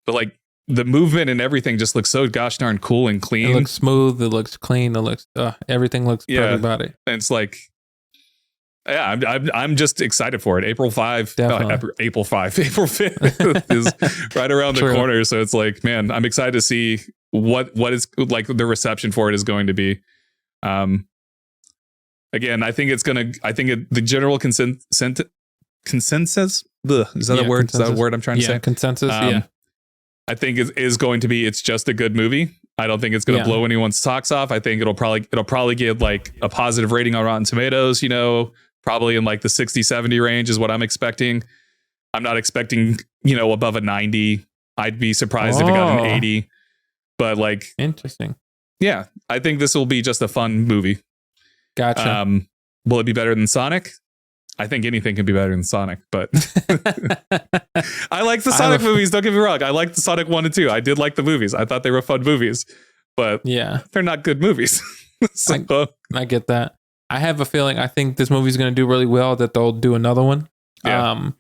A: but like the movement and everything just looks so gosh darn cool and clean.
B: It looks smooth. It looks clein. It looks everything looks perfect about it.
A: And it's like. Yeah, I'm just excited for it. April 5th is right around the corner. So it's like, man, I'm excited to see what is like the reception for it is going to be. Again, I think the general consensus. Is that a word? Consensus. Is that a word I'm trying to say?
B: Consensus.
A: I think is going to be. It's just a good movie. I don't think it's going to blow anyone's socks off. I think it'll probably get like a positive rating on Rotten Tomatoes. You know. Probably in like the 60-70 range is what I'm expecting. I'm not expecting, above a 90. I'd be surprised if it got an 80. But like,
B: interesting.
A: Yeah, I think this will be just a fun movie.
B: Gotcha.
A: Will it be better than Sonic? I think anything can be better than Sonic, but I like the Sonic movies. Don't get me wrong. I like the Sonic 1 and 2. I did like the movies. I thought they were fun movies, but they're not good movies. So,
B: I get that. I have a feeling I think this movie is going to do really well, that they'll do another one. Yeah.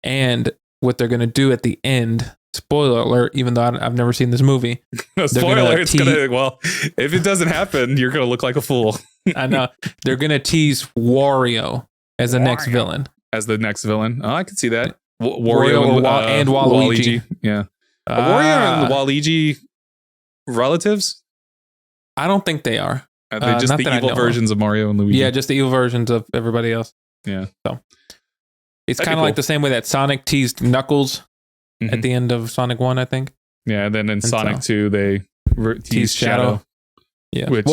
B: And what they're going to do at the end, spoiler alert, even though I've never seen this movie.
A: Spoiler, if it doesn't happen, you're going to look like a fool.
B: I know. They're going to tease Wario as the next villain.
A: As the next villain. Oh, I can see that.
B: Wario and Waluigi.
A: Yeah. Wario and Waluigi relatives?
B: I don't think they are.
A: Are they just the evil versions of Mario and Luigi?
B: Yeah, just the evil versions of everybody else.
A: Yeah.
B: So it's kind of like the same way that Sonic teased Knuckles at the end of Sonic 1, I think.
A: Yeah, and then in Sonic 2, they teased Shadow.
B: Yeah.
A: Which,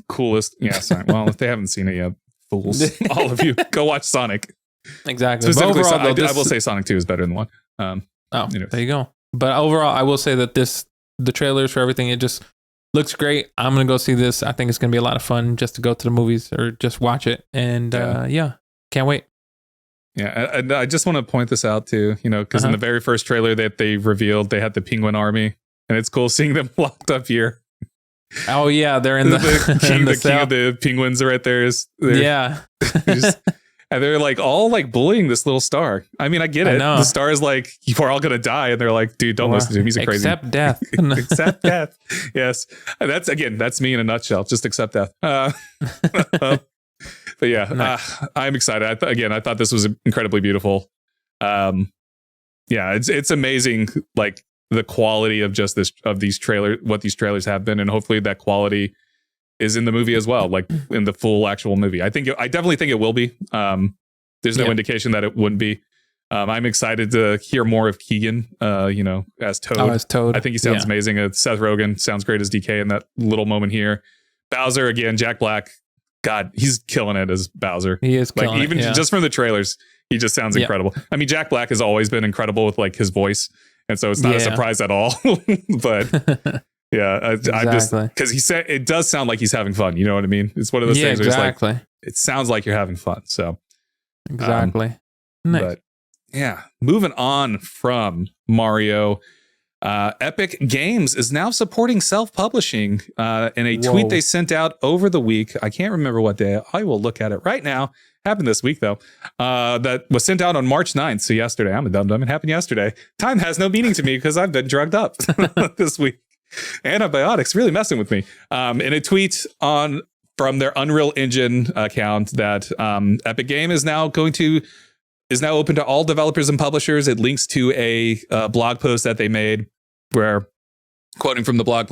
A: coolest. Yeah, sorry. Well, if they haven't seen it yet, fools. All of you, go watch Sonic.
B: Exactly.
A: Specifically, overall, I will say Sonic 2 is better than 1.
B: There you go. But overall, I will say that the trailers for everything, it just looks great. I'm going to go see this. I think it's going to be a lot of fun just to go to the movies or just watch it. And can't wait.
A: Yeah. And I just want to point this out too, because in the very first trailer that they revealed, they had the Penguin Army, and it's cool seeing them locked up here.
B: Oh yeah. They're in the
A: king of the penguins right there.
B: Yeah.
A: And they're like all like bullying this little star. I mean, I get it. The star is like, you're all going to die. And they're like, dude, don't listen to him. He's a crazy.
B: Accept death.
A: Accept death. Yes. And that's me in a nutshell. Just accept death. But yeah, nice. I'm excited. I thought this was incredibly beautiful. It's amazing. Like the quality of these trailers, what these trailers have been. And hopefully that quality is in the movie as well, like in the full actual movie. I definitely think it will be. There's no indication that it wouldn't be. I'm excited to hear more of Keegan, as Toad.
B: Oh, as Toad.
A: I think he sounds amazing. Seth Rogen sounds great as DK in that little moment here. Bowser again, Jack Black. God, he's killing it as Bowser.
B: He is killing
A: even just from the trailers, he just sounds incredible. I mean, Jack Black has always been incredible with like his voice, and so it's not a surprise at all. But yeah, I'm just because he said it does sound like he's having fun. You know what I mean? It's one of those things where it's like, it sounds like you're having fun. So
B: exactly. Nice.
A: But yeah, moving on from Mario, Epic Games is now supporting self-publishing. In a tweet they sent out over the week, I can't remember what day. I will look at it right now. Happened this week though. That was sent out on March 9th. So yesterday, I'm a dum-dum. It happened yesterday. Time has no meaning to me because I've been drugged up this week. Antibiotics really messing with me. In a tweet from their Unreal Engine account that Epic Game is now going to is now open to all developers and publishers. It links to a blog post that they made where, quoting from the blog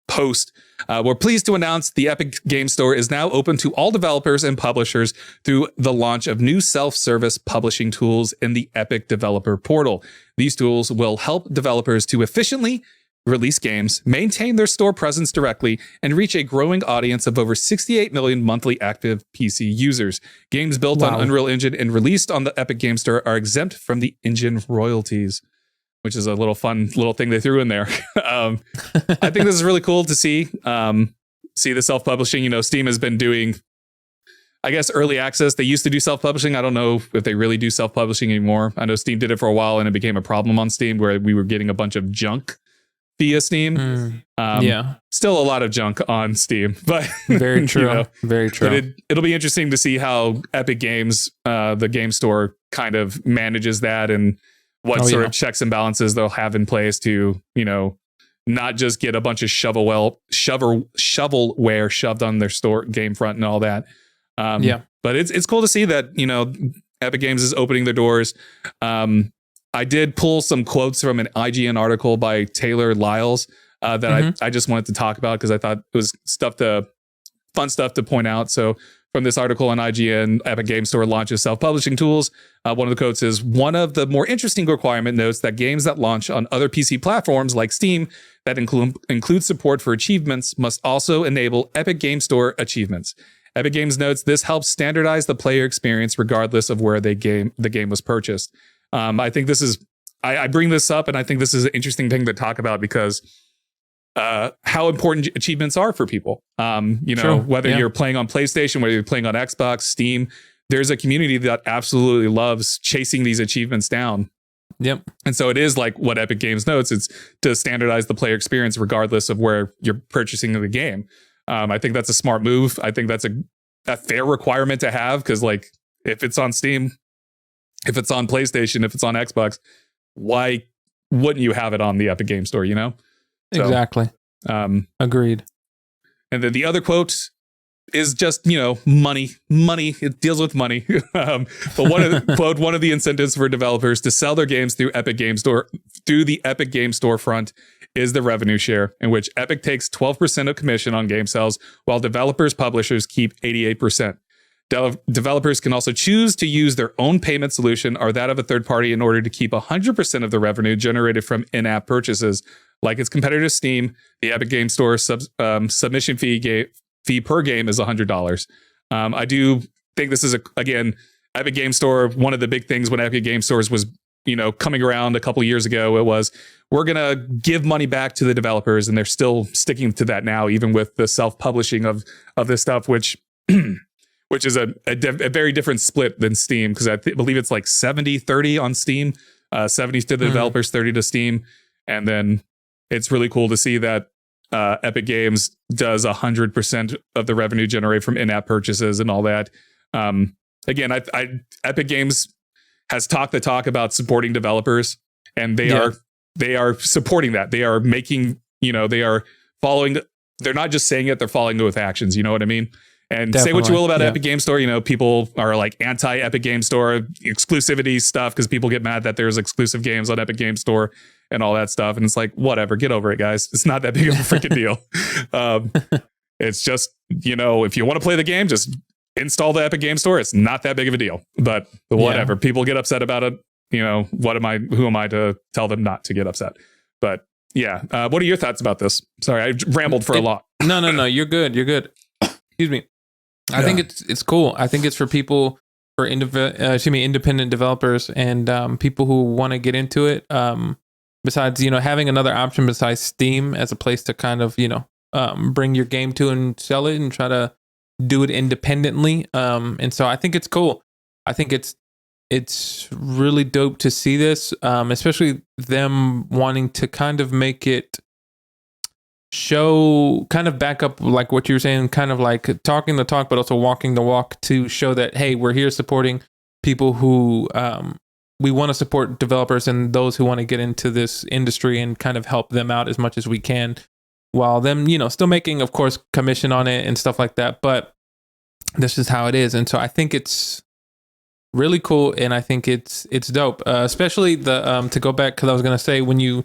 A: post, we're pleased to announce the Epic Game Store is now open to all developers and publishers through the launch of new self-service publishing tools in the Epic Developer Portal. These tools will help developers to efficiently release games, maintain their store presence directly, and reach a growing audience of over 68 million monthly active PC users. Games built on Unreal Engine and released on the Epic Game Store are exempt from the engine royalties, which is a little fun little thing they threw in there. I think this is really cool to see the self-publishing. You know, Steam has been doing, I guess, early access. They used to do self-publishing. I don't know if they really do self-publishing anymore. I know Steam did it for a while, and it became a problem on Steam where we were getting a bunch of junk via Steam. Still a lot of junk on Steam, but
B: very true. You know, very true.
A: But it'll be interesting to see how Epic Games, the game store, kind of manages that and what sort of checks and balances they'll have in place to, you know, not just get a bunch of shovelware shoved on their store game front and all that. But it's cool to see that, you know, Epic Games is opening their doors. I did pull some quotes from an IGN article by Taylor Lyles that I just wanted to talk about because I thought it was fun stuff to point out. So from this article on IGN, Epic Game Store launches self-publishing tools. One of the quotes is, one of the more interesting requirement notes that games that launch on other PC platforms like Steam that include support for achievements must also enable Epic Game Store achievements. Epic Games notes this helps standardize the player experience regardless of where the game was purchased. I think this is, I bring this up and I think this is an interesting thing to talk about because how important achievements are for people. You know, whether you're playing on PlayStation, whether you're playing on Xbox, Steam, there's a community that absolutely loves chasing these achievements down.
B: Yep.
A: And so it is like what Epic Games notes, it's to standardize the player experience regardless of where you're purchasing the game. I think that's a smart move. I think that's a fair requirement to have because, like, if it's on Steam, if it's on PlayStation, if it's on Xbox, why wouldn't you have it on the Epic Game Store, you know? So,
B: exactly. Agreed.
A: And then the other quote is just, you know, money. It deals with money. But one of the incentives for developers to sell their games through the Epic Game Storefront is the revenue share, in which Epic takes 12% of commission on game sales, while publishers keep 88%. Developers can also choose to use their own payment solution or that of a third party in order to keep 100% of the revenue generated from in-app purchases. Like its competitor Steam, the Epic Game Store submission fee per game is $100. I do think this is again, Epic Game Store. One of the big things when Epic Game Stores was, you know, coming around a couple of years ago, it was, we're going to give money back to the developers. And they're still sticking to that now, even with the self-publishing of this stuff, which is a very different split than Steam, because I believe it's like 70-30 on Steam, 70 to the developers, 30 to Steam. And then it's really cool to see that Epic Games does 100% of the revenue generated from in-app purchases and all that. Again, Epic Games has talked the talk about supporting developers, and they are supporting that. They are making, you know, they are following. They're not just saying it; they're following it with actions. You know what I mean? And definitely. Say what you will about Epic Game Store. You know, people are like anti-Epic Game Store exclusivity stuff because people get mad that there's exclusive games on Epic Game Store and all that stuff. And it's like, whatever, get over it, guys. It's not that big of a freaking deal. It's just, you know, if you want to play the game, just install the Epic Game Store. It's not that big of a deal. But whatever, people get upset about it. You know, who am I to tell them not to get upset? But yeah, what are your thoughts about this? Sorry, I rambled for a lot.
B: No, you're good. Excuse me. I think it's cool. I think it's for people, for independent developers and people who want to get into it. Besides, you know, having another option besides Steam as a place to kind of, you know, bring your game to and sell it and try to do it independently. And so I think it's cool. I think it's really dope to see this, especially them wanting to kind of make it show, kind of back up like what you were saying, kind of like talking the talk, but also walking the walk to show that, hey, we're here supporting people who we want to support developers and those who want to get into this industry and kind of help them out as much as we can, while them, you know, still making, of course, commission on it and stuff like that. But this is how it is. And so I think it's really cool, and I think it's dope. Especially the to go back, because I was gonna say when you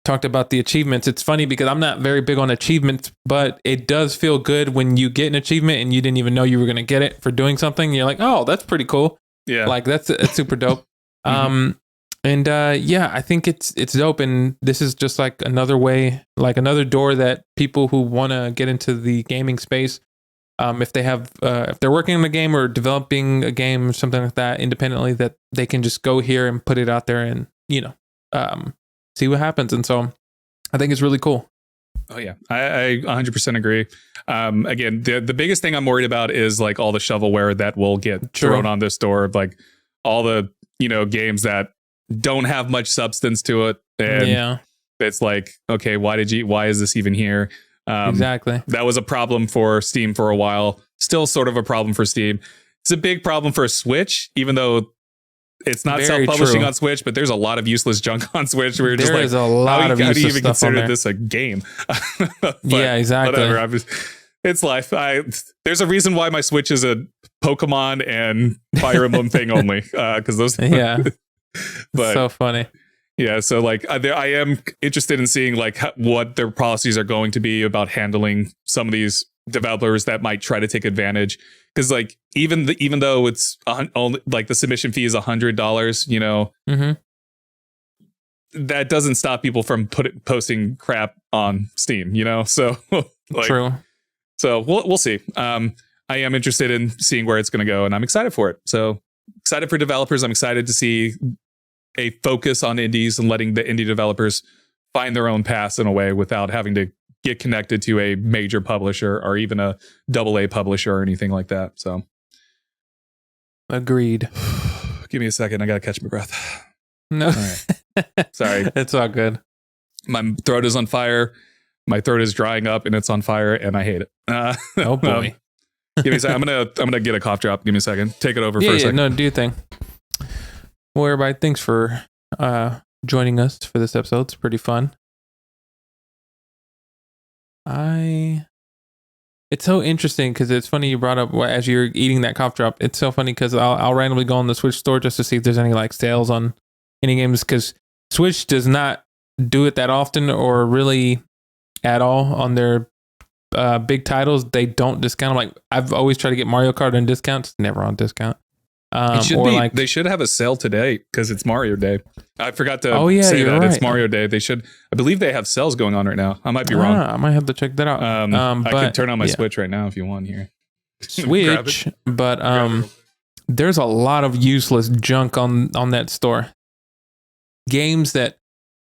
B: talked about the achievements, it's funny because I'm not very big on achievements, but it does feel good when you get an achievement and you didn't even know you were gonna get it for doing something. You're like, oh, that's pretty cool.
A: Yeah,
B: like that's super dope. And yeah, I think it's dope, and this is just like another way, like another door that people who want to get into the gaming space, if they have if they're working on a game or developing a game or something like that independently, that they can just go here and put it out there and see what happens. And so I think it's really cool.
A: Oh yeah, I 100% agree. Again, the biggest thing I'm worried about is like all the shovelware that will get thrown on this door, like all the games that don't have much substance to it, and it's like, okay, why is this even here?
B: Exactly.
A: That was a problem for Steam for a while. Still sort of a problem for Steam. It's a big problem for Switch, even though it's not self-publishing on Switch, but there's a lot of useless junk on Switch. We were just like, how do you even consider this a game?
B: Yeah, exactly.
A: Whatever. It's life. There's a reason why my Switch is a Pokemon and Fire Emblem thing only, because those.
B: Yeah. But so funny.
A: Yeah, so like I am interested in seeing like what their policies are going to be about handling some of these developers that might try to take advantage. Because like even though it's only like the submission fee is $100, that doesn't stop people from posting crap on Steam. So like,
B: true.
A: So we'll see. I am interested in seeing where it's going to go, and I'm excited for it. So excited for developers. I'm excited to see a focus on indies and letting the indie developers find their own paths in a way without having to get connected to a major publisher or even a AA publisher or anything like that. So
B: agreed.
A: Give me a second. I got to catch my breath.
B: No,
A: right. Sorry.
B: It's all good.
A: My throat is on fire. My throat is drying up and it's on fire and I hate it.
B: Oh boy.
A: Give me a second. I'm gonna get a cough drop. Give me a second. Take it over for a second.
B: No, do your thing. Well, everybody, thanks for joining us for this episode. It's pretty fun. It's so interesting because it's funny you brought up as you're eating that cough drop. It's so funny because I'll randomly go on the Switch store just to see if there's any like sales on any games, because Switch does not do it that often or really at all on their big titles. They don't discount. Like I've always tried to get Mario Kart on discounts, never on discount.
A: They should have a sale today because it's Mario Day. I forgot to say that. Right. It's Mario Day. They should. I believe they have sales going on right now. I might be wrong.
B: I might have to check that out.
A: I could turn on my Switch right now if you want here.
B: Switch, but there's a lot of useless junk on that store. Games that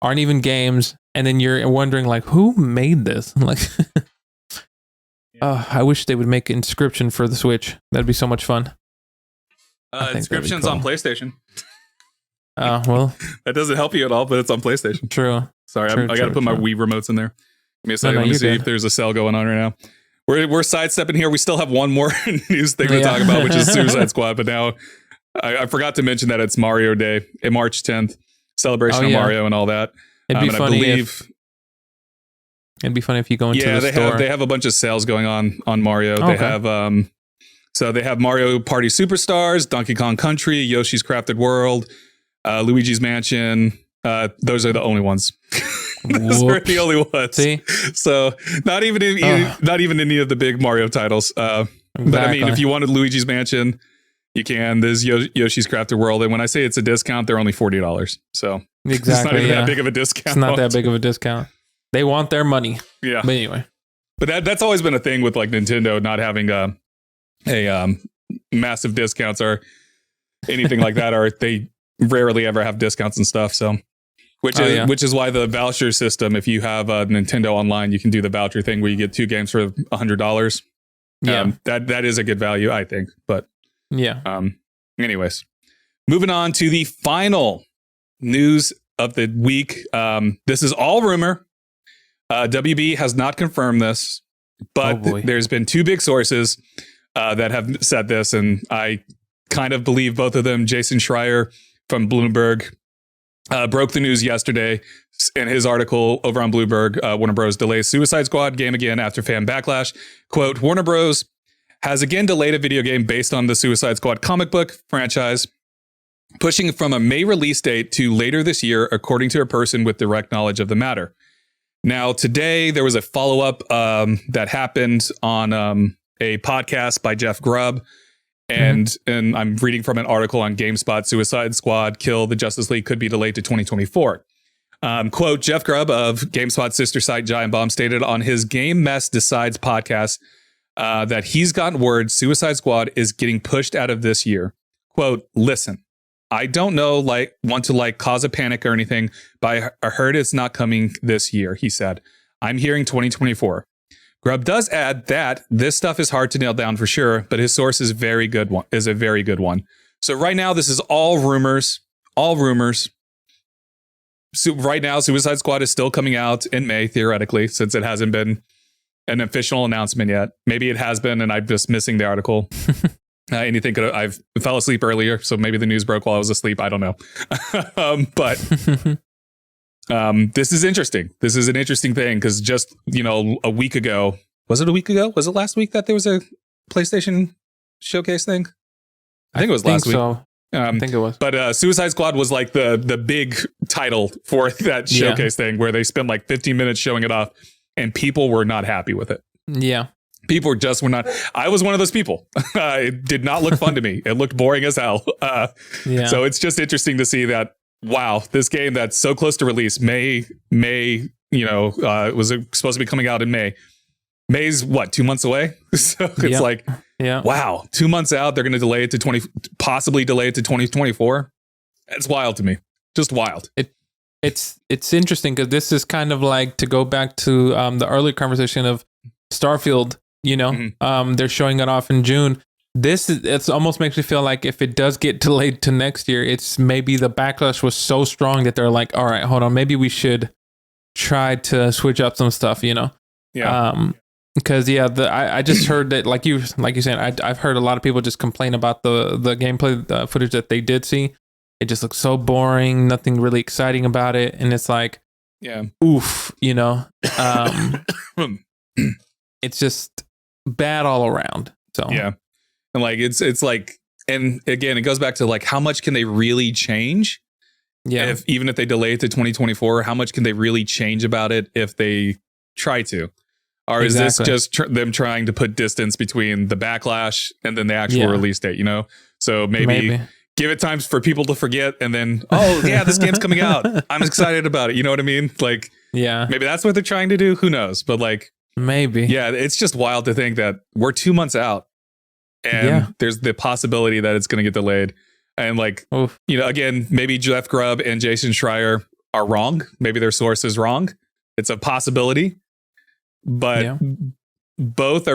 B: aren't even games, and then you're wondering like, who made this? Like, I wish they would make Inscription for the Switch. That'd be so much fun.
A: Inscription's
B: cool.
A: On PlayStation.
B: Well,
A: that doesn't help you at all, but it's on PlayStation.
B: True.
A: Sorry, I got to put my Wii remotes in there. Give me a second. Let me see if there's a sale going on right now. We're sidestepping here. We still have one more news thing to talk about, which is Suicide Squad. But now I forgot to mention that it's Mario Day, March 10th, celebration of Mario and all that.
B: It'd be funny it'd be funny if you go into the store.
A: They have a bunch of sales going on Mario. They have so they have Mario Party Superstars, Donkey Kong Country, Yoshi's Crafted World, Luigi's Mansion. Those are the only ones. Those are the only ones.
B: See?
A: So not even any of the big Mario titles. But I mean, if you wanted Luigi's Mansion, you can. There's Yoshi's Crafted World, and when I say it's a discount, they're only $40. So it's not even that big of a discount.
B: It's not that big of a discount. They want their money.
A: Yeah.
B: But anyway.
A: But that's always been a thing with like Nintendo not having a massive discounts or anything like that, or they rarely ever have discounts and stuff. So, which is why the voucher system, if you have a Nintendo Online, you can do the voucher thing where you get 2 games for $100.
B: Yeah,
A: that is a good value, I think. But
B: yeah.
A: Anyways, moving on to the final news of the week. This is all rumor. WB has not confirmed this, but there's been 2 big sources that have said this, and I kind of believe both of them. Jason Schreier from Bloomberg broke the news yesterday in his article over on Bloomberg. Warner Bros. Delays Suicide Squad game again after fan backlash. Quote, Warner Bros. Has again delayed a video game based on the Suicide Squad comic book franchise. pushing from a May release date to later this year, according to a person with direct knowledge of the matter. Now, today there was a follow-up that happened on a podcast by Jeff Grubb. And I'm reading from an article on GameSpot. Suicide Squad Kill the Justice League could be delayed to 2024. Quote, Jeff Grubb of GameSpot's sister site Giant Bomb stated on his Game Mess Decides podcast that he's gotten word Suicide Squad is getting pushed out of this year. Quote, listen, I don't know, want to cause a panic or anything, but I heard it's not coming this year, he said. I'm hearing 2024. Grubb does add that this stuff is hard to nail down for sure, but his source is a very good one. So right now, this is all rumors. So right now, Suicide Squad is still coming out in May, theoretically, since it hasn't been an official announcement yet. Maybe it has been, and I'm just missing the article. Anything could I fell asleep earlier, so maybe the news broke while I was asleep. I don't know. But this is interesting. This is an interesting thing because just, a week ago, was it a week ago? Was it last week that there was a PlayStation showcase thing? I think it was last week. So.
B: I think it was.
A: But Suicide Squad was like the big title for that showcase thing where they spent like 15 minutes showing it off and people were not happy with it.
B: Yeah.
A: People were not. I was one of those people. It did not look fun to me. It looked boring as hell. So it's just interesting to see that, wow, this game that's so close to release, May, was supposed to be coming out in May. May's what, 2 months away? So it's wow, 2 months out, they're going to possibly delay it to 2024. That's wild to me. Just wild.
B: It's interesting because this is kind of like to go back to the early conversation of Starfield, they're showing it off in June. It almost makes me feel like if it does get delayed to next year, it's maybe the backlash was so strong that they're like, all right, hold on, maybe we should try to switch up some stuff, Yeah. Because I just heard that like you said, I've heard a lot of people just complain about the gameplay footage that they did see. It just looks so boring, nothing really exciting about it, and it's like, oof, it's just bad all around. So
A: and like it's like, and again, it goes back to like how much can they really change? Yeah, even if they delay it to 2024, how much can they really change about it if they try to? Or is this just them trying to put distance between the backlash and then the actual release date, So maybe give it time for people to forget and then, this game's coming out. I'm excited about it. You know what I mean? Like, maybe that's what they're trying to do. Who knows? But like,
B: maybe.
A: Yeah, it's just wild to think that we're 2 months out and there's the possibility that it's going to get delayed. And like, again, maybe Jeff Grubb and Jason Schreier are wrong. Maybe their source is wrong. It's a possibility. But both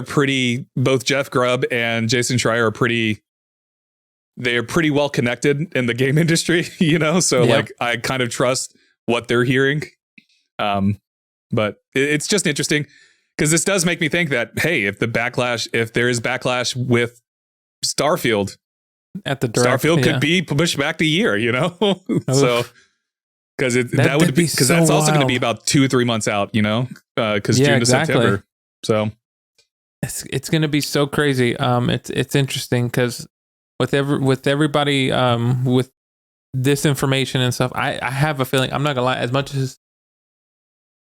A: Jeff Grubb and Jason Schreier are pretty well connected in the game industry, so like I kind of trust what they're hearing. But it's just interesting because this does make me think that, hey, if there is backlash with Starfield
B: at the direct,
A: Starfield could be pushed back a year, so because that's also going to be about 2-3 months out, because June to September. So
B: it's going to be so crazy. It's interesting because with everybody with this information and stuff, I have a feeling, I'm not gonna lie, as much as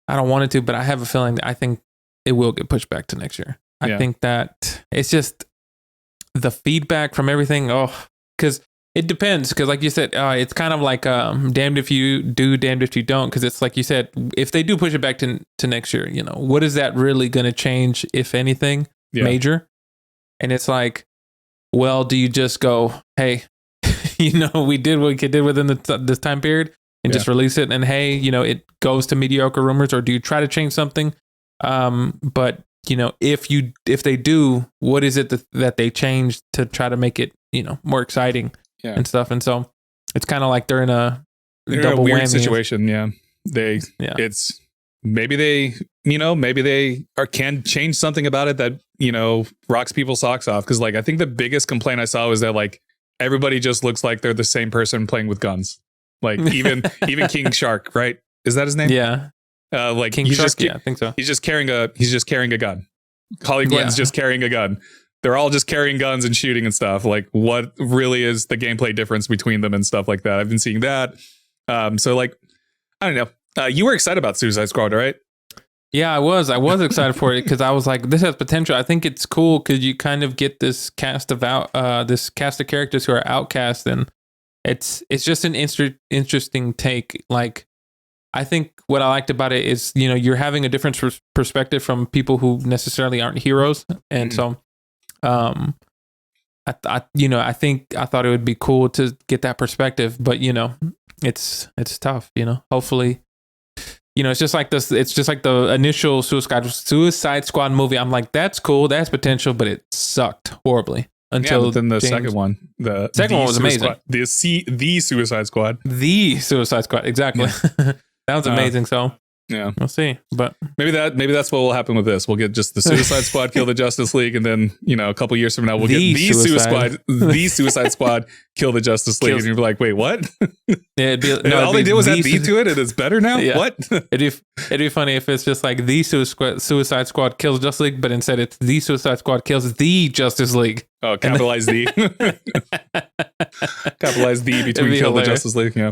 B: I don't want it to, but I have a feeling that I think it will get pushed back to next year. I think that it's just the feedback from everything. Because it depends. Because like you said, it's kind of like damned if you do, damned if you don't. Because it's like you said, if they do push it back to next year, what is that really going to change, if anything, major? And it's like, well, do you just go, hey, we did what we could do within this time period and just release it, and hey, it goes to mediocre rumors, or do you try to change something? But if they do, what is it that they changed to try to make it more exciting and stuff? And so it's kind of like they're in a double
A: weird
B: whammy
A: situation. It's maybe they can change something about it that rocks people's socks off, because like I think the biggest complaint I saw was that like everybody just looks like they're the same person playing with guns, like even King Shark, right? Is that his name? Like King Shark, I think so. He's just carrying a gun. Harley Quinn's just carrying a gun. they're all just carrying guns and shooting and stuff. Like, what really is the gameplay difference between them and stuff like that? I've been seeing that. So like, I don't know. You were excited about Suicide Squad, right?
B: Yeah, I was excited for it because I was like, this has potential. I think it's cool because you kind of get this cast of characters who are outcast, and it's just an interesting take. Like, I think what I liked about it is, you're having a different perspective from people who necessarily aren't heroes, and so, I thought it would be cool to get that perspective, but it's tough. Hopefully. It's just like this. It's just like the initial Suicide Squad movie. I'm like, that's cool, that's potential, but it sucked horribly until.
A: But then the second one, the
B: second one was amazing.
A: The Suicide Squad,
B: the Suicide Squad, exactly. Yeah. That was amazing. So yeah, we'll see. But
A: maybe that's what will happen with this. We'll get just the Suicide Squad kill the Justice League, and then a couple years from now we'll get the Suicide Squad kill the Justice League, and you'll be like, wait, what?
B: Yeah,
A: all they did was add the to it, and it's better now.
B: Yeah.
A: What?
B: it'd be funny if it's just like the Suicide Squad kills Justice League, but instead it's the Suicide Squad kills the Justice League.
A: Oh, capitalize the capitalize the between kill the Justice League. Yeah,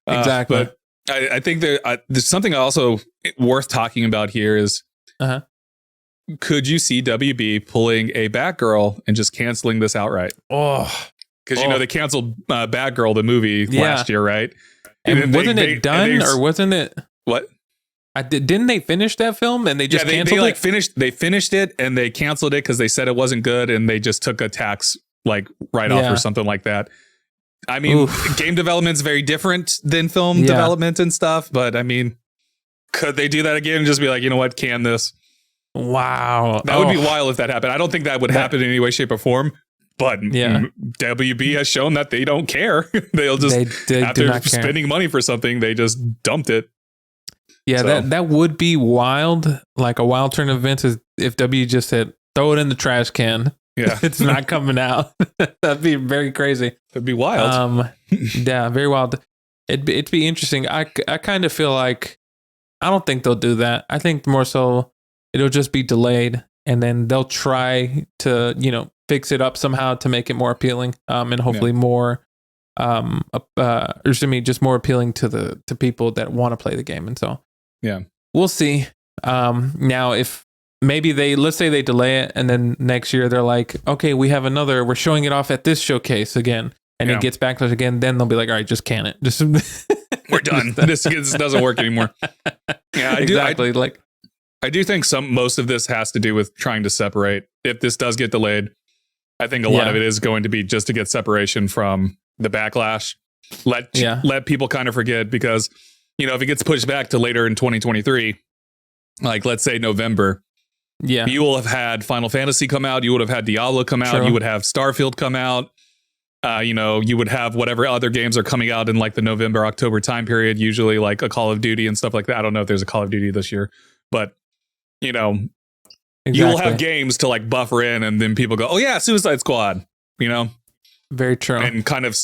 B: exactly.
A: But I think there's something also worth talking about here is, could you see WB pulling a Batgirl and just canceling this outright?
B: Oh,
A: because they canceled Batgirl the movie last year, right?
B: And wasn't it done or wasn't it?
A: What?
B: Didn't they finish that film and they just canceled it?
A: They finished it and they canceled it because they said it wasn't good and they just took a tax write off or something like that. I mean, game development is very different than film development and stuff, but I mean, could they do that again and just be like, you know what, can this?
B: Wow.
A: That would be wild if that happened. I don't think that would happen in any way, shape, or form, but WB has shown that they don't care. They'll just, after spending money for something, they just dumped it.
B: Yeah, so. that would be wild. Like a wild turn of events is if W just said, throw it in the trash can.
A: Yeah,
B: it's not coming out. That'd be very crazy.
A: It'd be wild.
B: Yeah, very wild. It'd be interesting. I kind of feel like I don't think they'll do that. I think more so it'll just be delayed, and then they'll try to fix it up somehow to make it more appealing, and hopefully more, just more appealing to people that want to play the game. And so we'll see. Now if. Maybe let's say they delay it and then next year they're like, okay, we're showing it off at this showcase again. And it gets backlash again. Then they'll be like, all right, just can it. Just
A: we're done. This doesn't work anymore. Yeah,
B: exactly.
A: I do think most of this has to do with trying to separate. If this does get delayed, I think a lot of it is going to be just to get separation from the backlash. Let people kind of forget because, if it gets pushed back to later in 2023, like let's say November, you will have had Final Fantasy come out. You would have had Diablo come out. You would have Starfield come out. You would have whatever other games are coming out in like the November, October time period, usually like a Call of Duty and stuff like that. I don't know if there's a Call of Duty this year, but you will have games to like buffer in and then people go, oh yeah, Suicide Squad,
B: Very true.
A: And kind of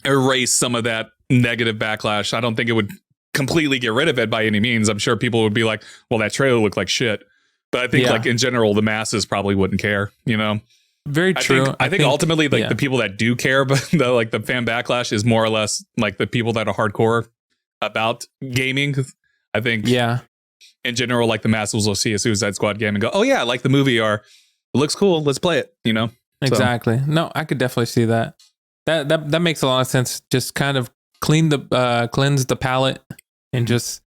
A: erase some of that negative backlash. I don't think it would completely get rid of it by any means. I'm sure people would be like, well, that trailer looked like shit. But I think like in general, the masses probably wouldn't care,
B: Very true.
A: I think ultimately like the people that do care, but the fan backlash is more or less like the people that are hardcore about gaming. I think in general, like the masses will see a Suicide Squad game and go, oh yeah, I like the movie or it looks cool. Let's play it,
B: Exactly. So. No, I could definitely see that. That makes a lot of sense. Just kind of cleanse the palette and just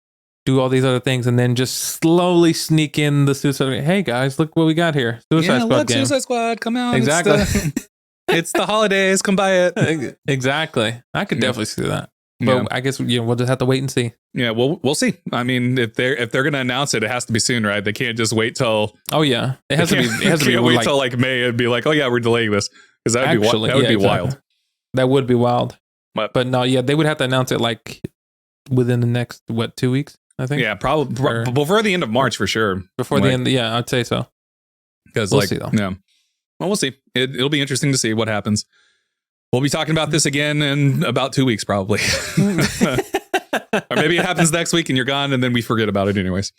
B: do all these other things and then just slowly sneak in the Suicide. Hey guys, look what we got here. Suicide Squad game.
A: Suicide Squad, come out.
B: Exactly.
A: It's the holidays. Come buy it.
B: Exactly. I could definitely see that. But I guess we'll just have to wait and see.
A: Yeah, we'll see. I mean, if they're gonna announce it, it has to be soon, right? They can't just wait till.
B: Oh yeah, it has to be. It has to be.
A: Wait till like May and be like, oh yeah, we're delaying this because that would be wild.
B: That would be wild. But no, they would have to announce it like within the next 2 weeks. I think.
A: Yeah, probably before the end of March for sure.
B: Before the end, I'd say so.
A: Because we'll see, though. Well, we'll see. It'll be interesting to see what happens. We'll be talking about this again in about 2 weeks, probably. Or maybe it happens next week and you're gone, and then we forget about it anyways.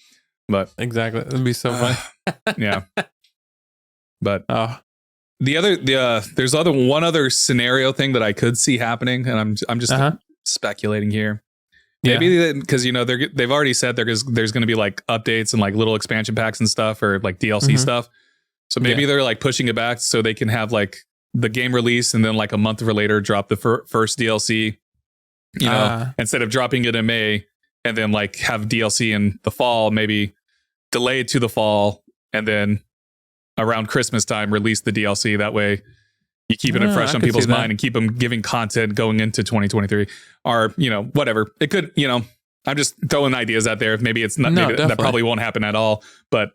A: But
B: exactly, it'd be so fun.
A: Yeah. But there's one other scenario thing that I could see happening, and I'm just speculating here. Maybe because they've already said there's going to be like updates and like little expansion packs and stuff, or like DLC stuff. So maybe they're like pushing it back so they can have like the game release and then like a month later drop the first DLC. Instead of dropping it in May and then like have DLC in the fall, maybe delay it to the fall and then around Christmas time release the DLC. That way you keep it fresh on people's mind and keep them giving content going into 2023, or whatever it could. I'm just throwing ideas out there. Maybe it's not. That probably won't happen at all. But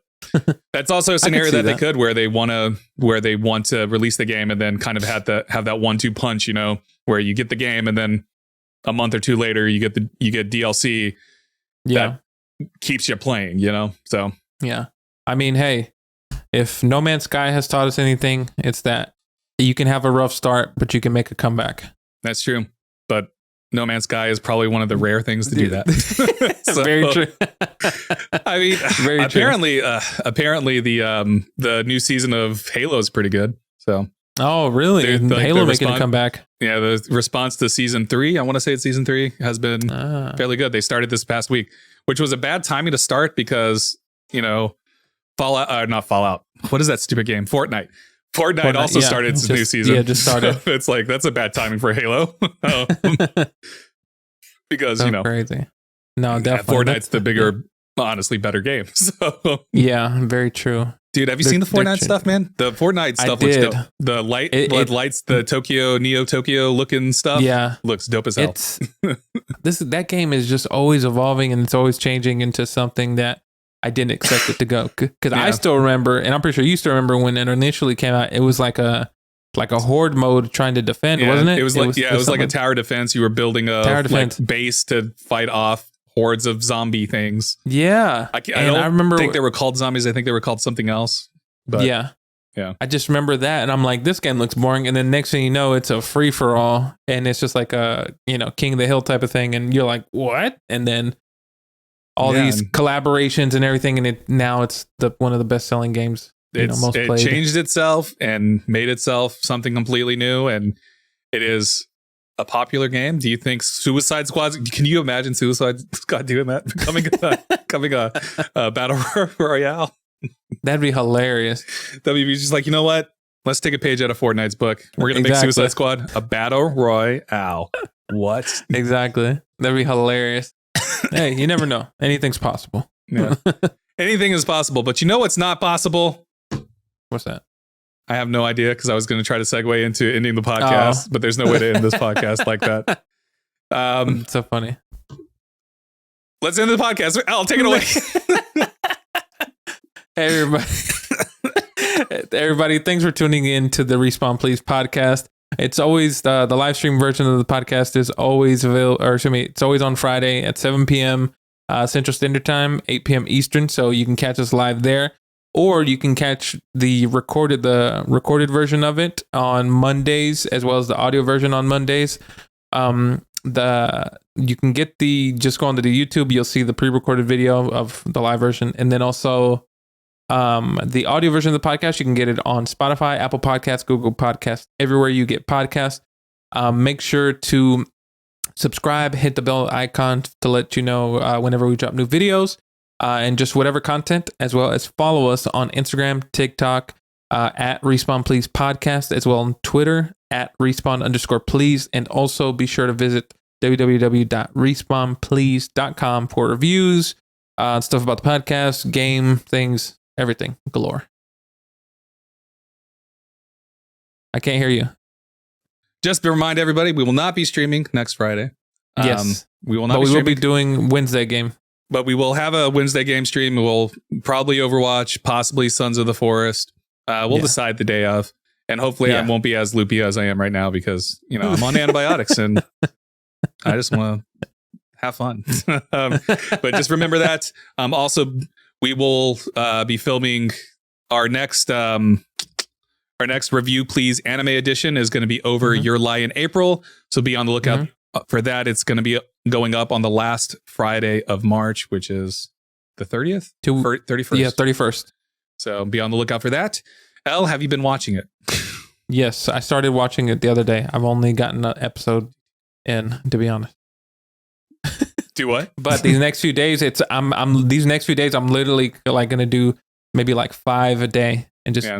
A: that's also a scenario that they could, where they want to release the game and then kind of have that 1-2 punch. Where you get the game and then a month or two later you get DLC. That keeps you playing. So
B: yeah. I mean, hey, if No Man's Sky has taught us anything, it's that you can have a rough start, but you can make a comeback.
A: That's true. But No Man's Sky is probably one of the rare things to do that. So,
B: very true.
A: I mean, apparently the new season of Halo is pretty good. So.
B: Oh, really? Halo making a comeback.
A: Yeah, the response to season 3, I want to say it's season 3, has been fairly good. They started this past week, which was a bad timing to start because, not Fallout. What is that stupid game? Fortnite also started its new season. Yeah, just started. So it's like, that's a bad timing for Halo. Because,
B: crazy. No, definitely.
A: Fortnite's the bigger, honestly, better game. So
B: yeah, very true.
A: Dude, have you seen the Fortnite stuff, man? The Fortnite stuff looks dope. The lights, the Neo Tokyo looking stuff. Yeah, looks dope as hell.
B: That game is just always evolving and it's always changing into something that I didn't expect it to go. Because I still remember, and I'm pretty sure you still remember when it initially came out. It was like a horde mode trying to defend, wasn't it?
A: It was like a tower defense. You were building a base to fight off hordes of zombie things.
B: Yeah.
A: I don't think they were called zombies. I think they were called something else. But
B: yeah. I just remember that and I'm like, this game looks boring. And then next thing you know, it's a free for all and it's just like a, King of the Hill type of thing. And you're like, what? And then all these collaborations and everything. And now it's one of the best selling games. It
A: changed itself and made itself something completely new. And it is a popular game. Do you think Suicide Squad? Can you imagine Suicide Squad doing that? Becoming a battle royale?
B: That'd be hilarious.
A: WB just like, you know what? Let's take a page out of Fortnite's book. We're gonna make Suicide Squad a battle royale. What?
B: Exactly. That'd be hilarious. Hey, you never know. Anything's possible.
A: Yeah. Anything is possible, but you know what's not possible?
B: What's that?
A: I have no idea because I was going to try to segue into ending the podcast, but there's no way to end this podcast like that.
B: It's so funny.
A: Let's end the podcast. I'll take it away.
B: Hey, everybody. Thanks for tuning in to the Respawn Please podcast. It's always the live stream version of the podcast is always available, it's always on Friday at 7 p.m. Central Standard Time, 8 p.m. Eastern. So you can catch us live there. Or you can catch the recorded version of it on Mondays, as well as the audio version on Mondays. You can just go onto the YouTube, you'll see the pre-recorded video of the live version, and then also the audio version of the podcast. You can get it on Spotify, Apple Podcasts, Google Podcasts, everywhere you get podcasts. Make sure to subscribe, hit the bell icon to let you know whenever we drop new videos. And just whatever content, as well as follow us on Instagram, TikTok, at Respawn Please Podcast, as well on Twitter at Respawn_please. And also be sure to visit www.respawnplease.com for reviews, stuff about the podcast, game, things, everything galore. I can't hear you.
A: Just to remind everybody, we will not be streaming next Friday.
B: Yes.
A: We will not
B: we will be doing Wednesday game.
A: But we will have a Wednesday game stream. We'll probably Overwatch, possibly Sons of the Forest. We'll decide the day of. And hopefully I won't be as loopy as I am right now because, I'm on antibiotics and I just want to have fun. But just remember that. Also, we will be filming our next review, please. Anime edition is going to be over Your Lie in April. So be on the lookout for that. It's going to be going up on the last Friday of March, which is the 30th? 31st.
B: Yeah, 31st.
A: So be on the lookout for that. Elle, have you been watching it?
B: Yes, I started watching it the other day. I've only gotten an episode in, to be honest.
A: Do what?
B: But these next few days, I'm literally like gonna do maybe like 5 a day and just.
A: Yeah.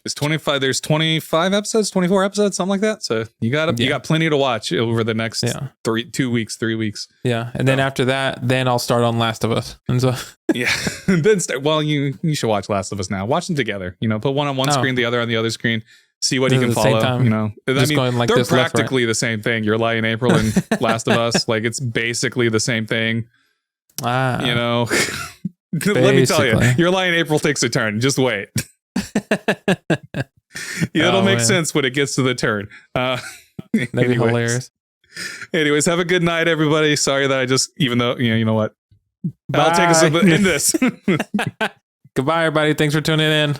A: It's 25. There's 25 episodes, 24 episodes, something like that. So you got plenty to watch over the next 3 weeks.
B: Yeah, and then after that, then I'll start on Last of Us. And so
A: yeah, then start. Well, you should watch Last of Us now. Watch them together. Put one on one screen, the other on the other screen. See what you can follow. They're practically the same thing. Your Lie in April and Last of Us, like it's basically the same thing. Let me tell you, Your Lie in April takes a turn. Just wait. It'll make sense when it gets to the turn.
B: That'd be hilarious.
A: Anyways, have a good night, everybody. Sorry that I just, even though you know what, I'll take us in this.
B: Goodbye, everybody. Thanks for tuning in.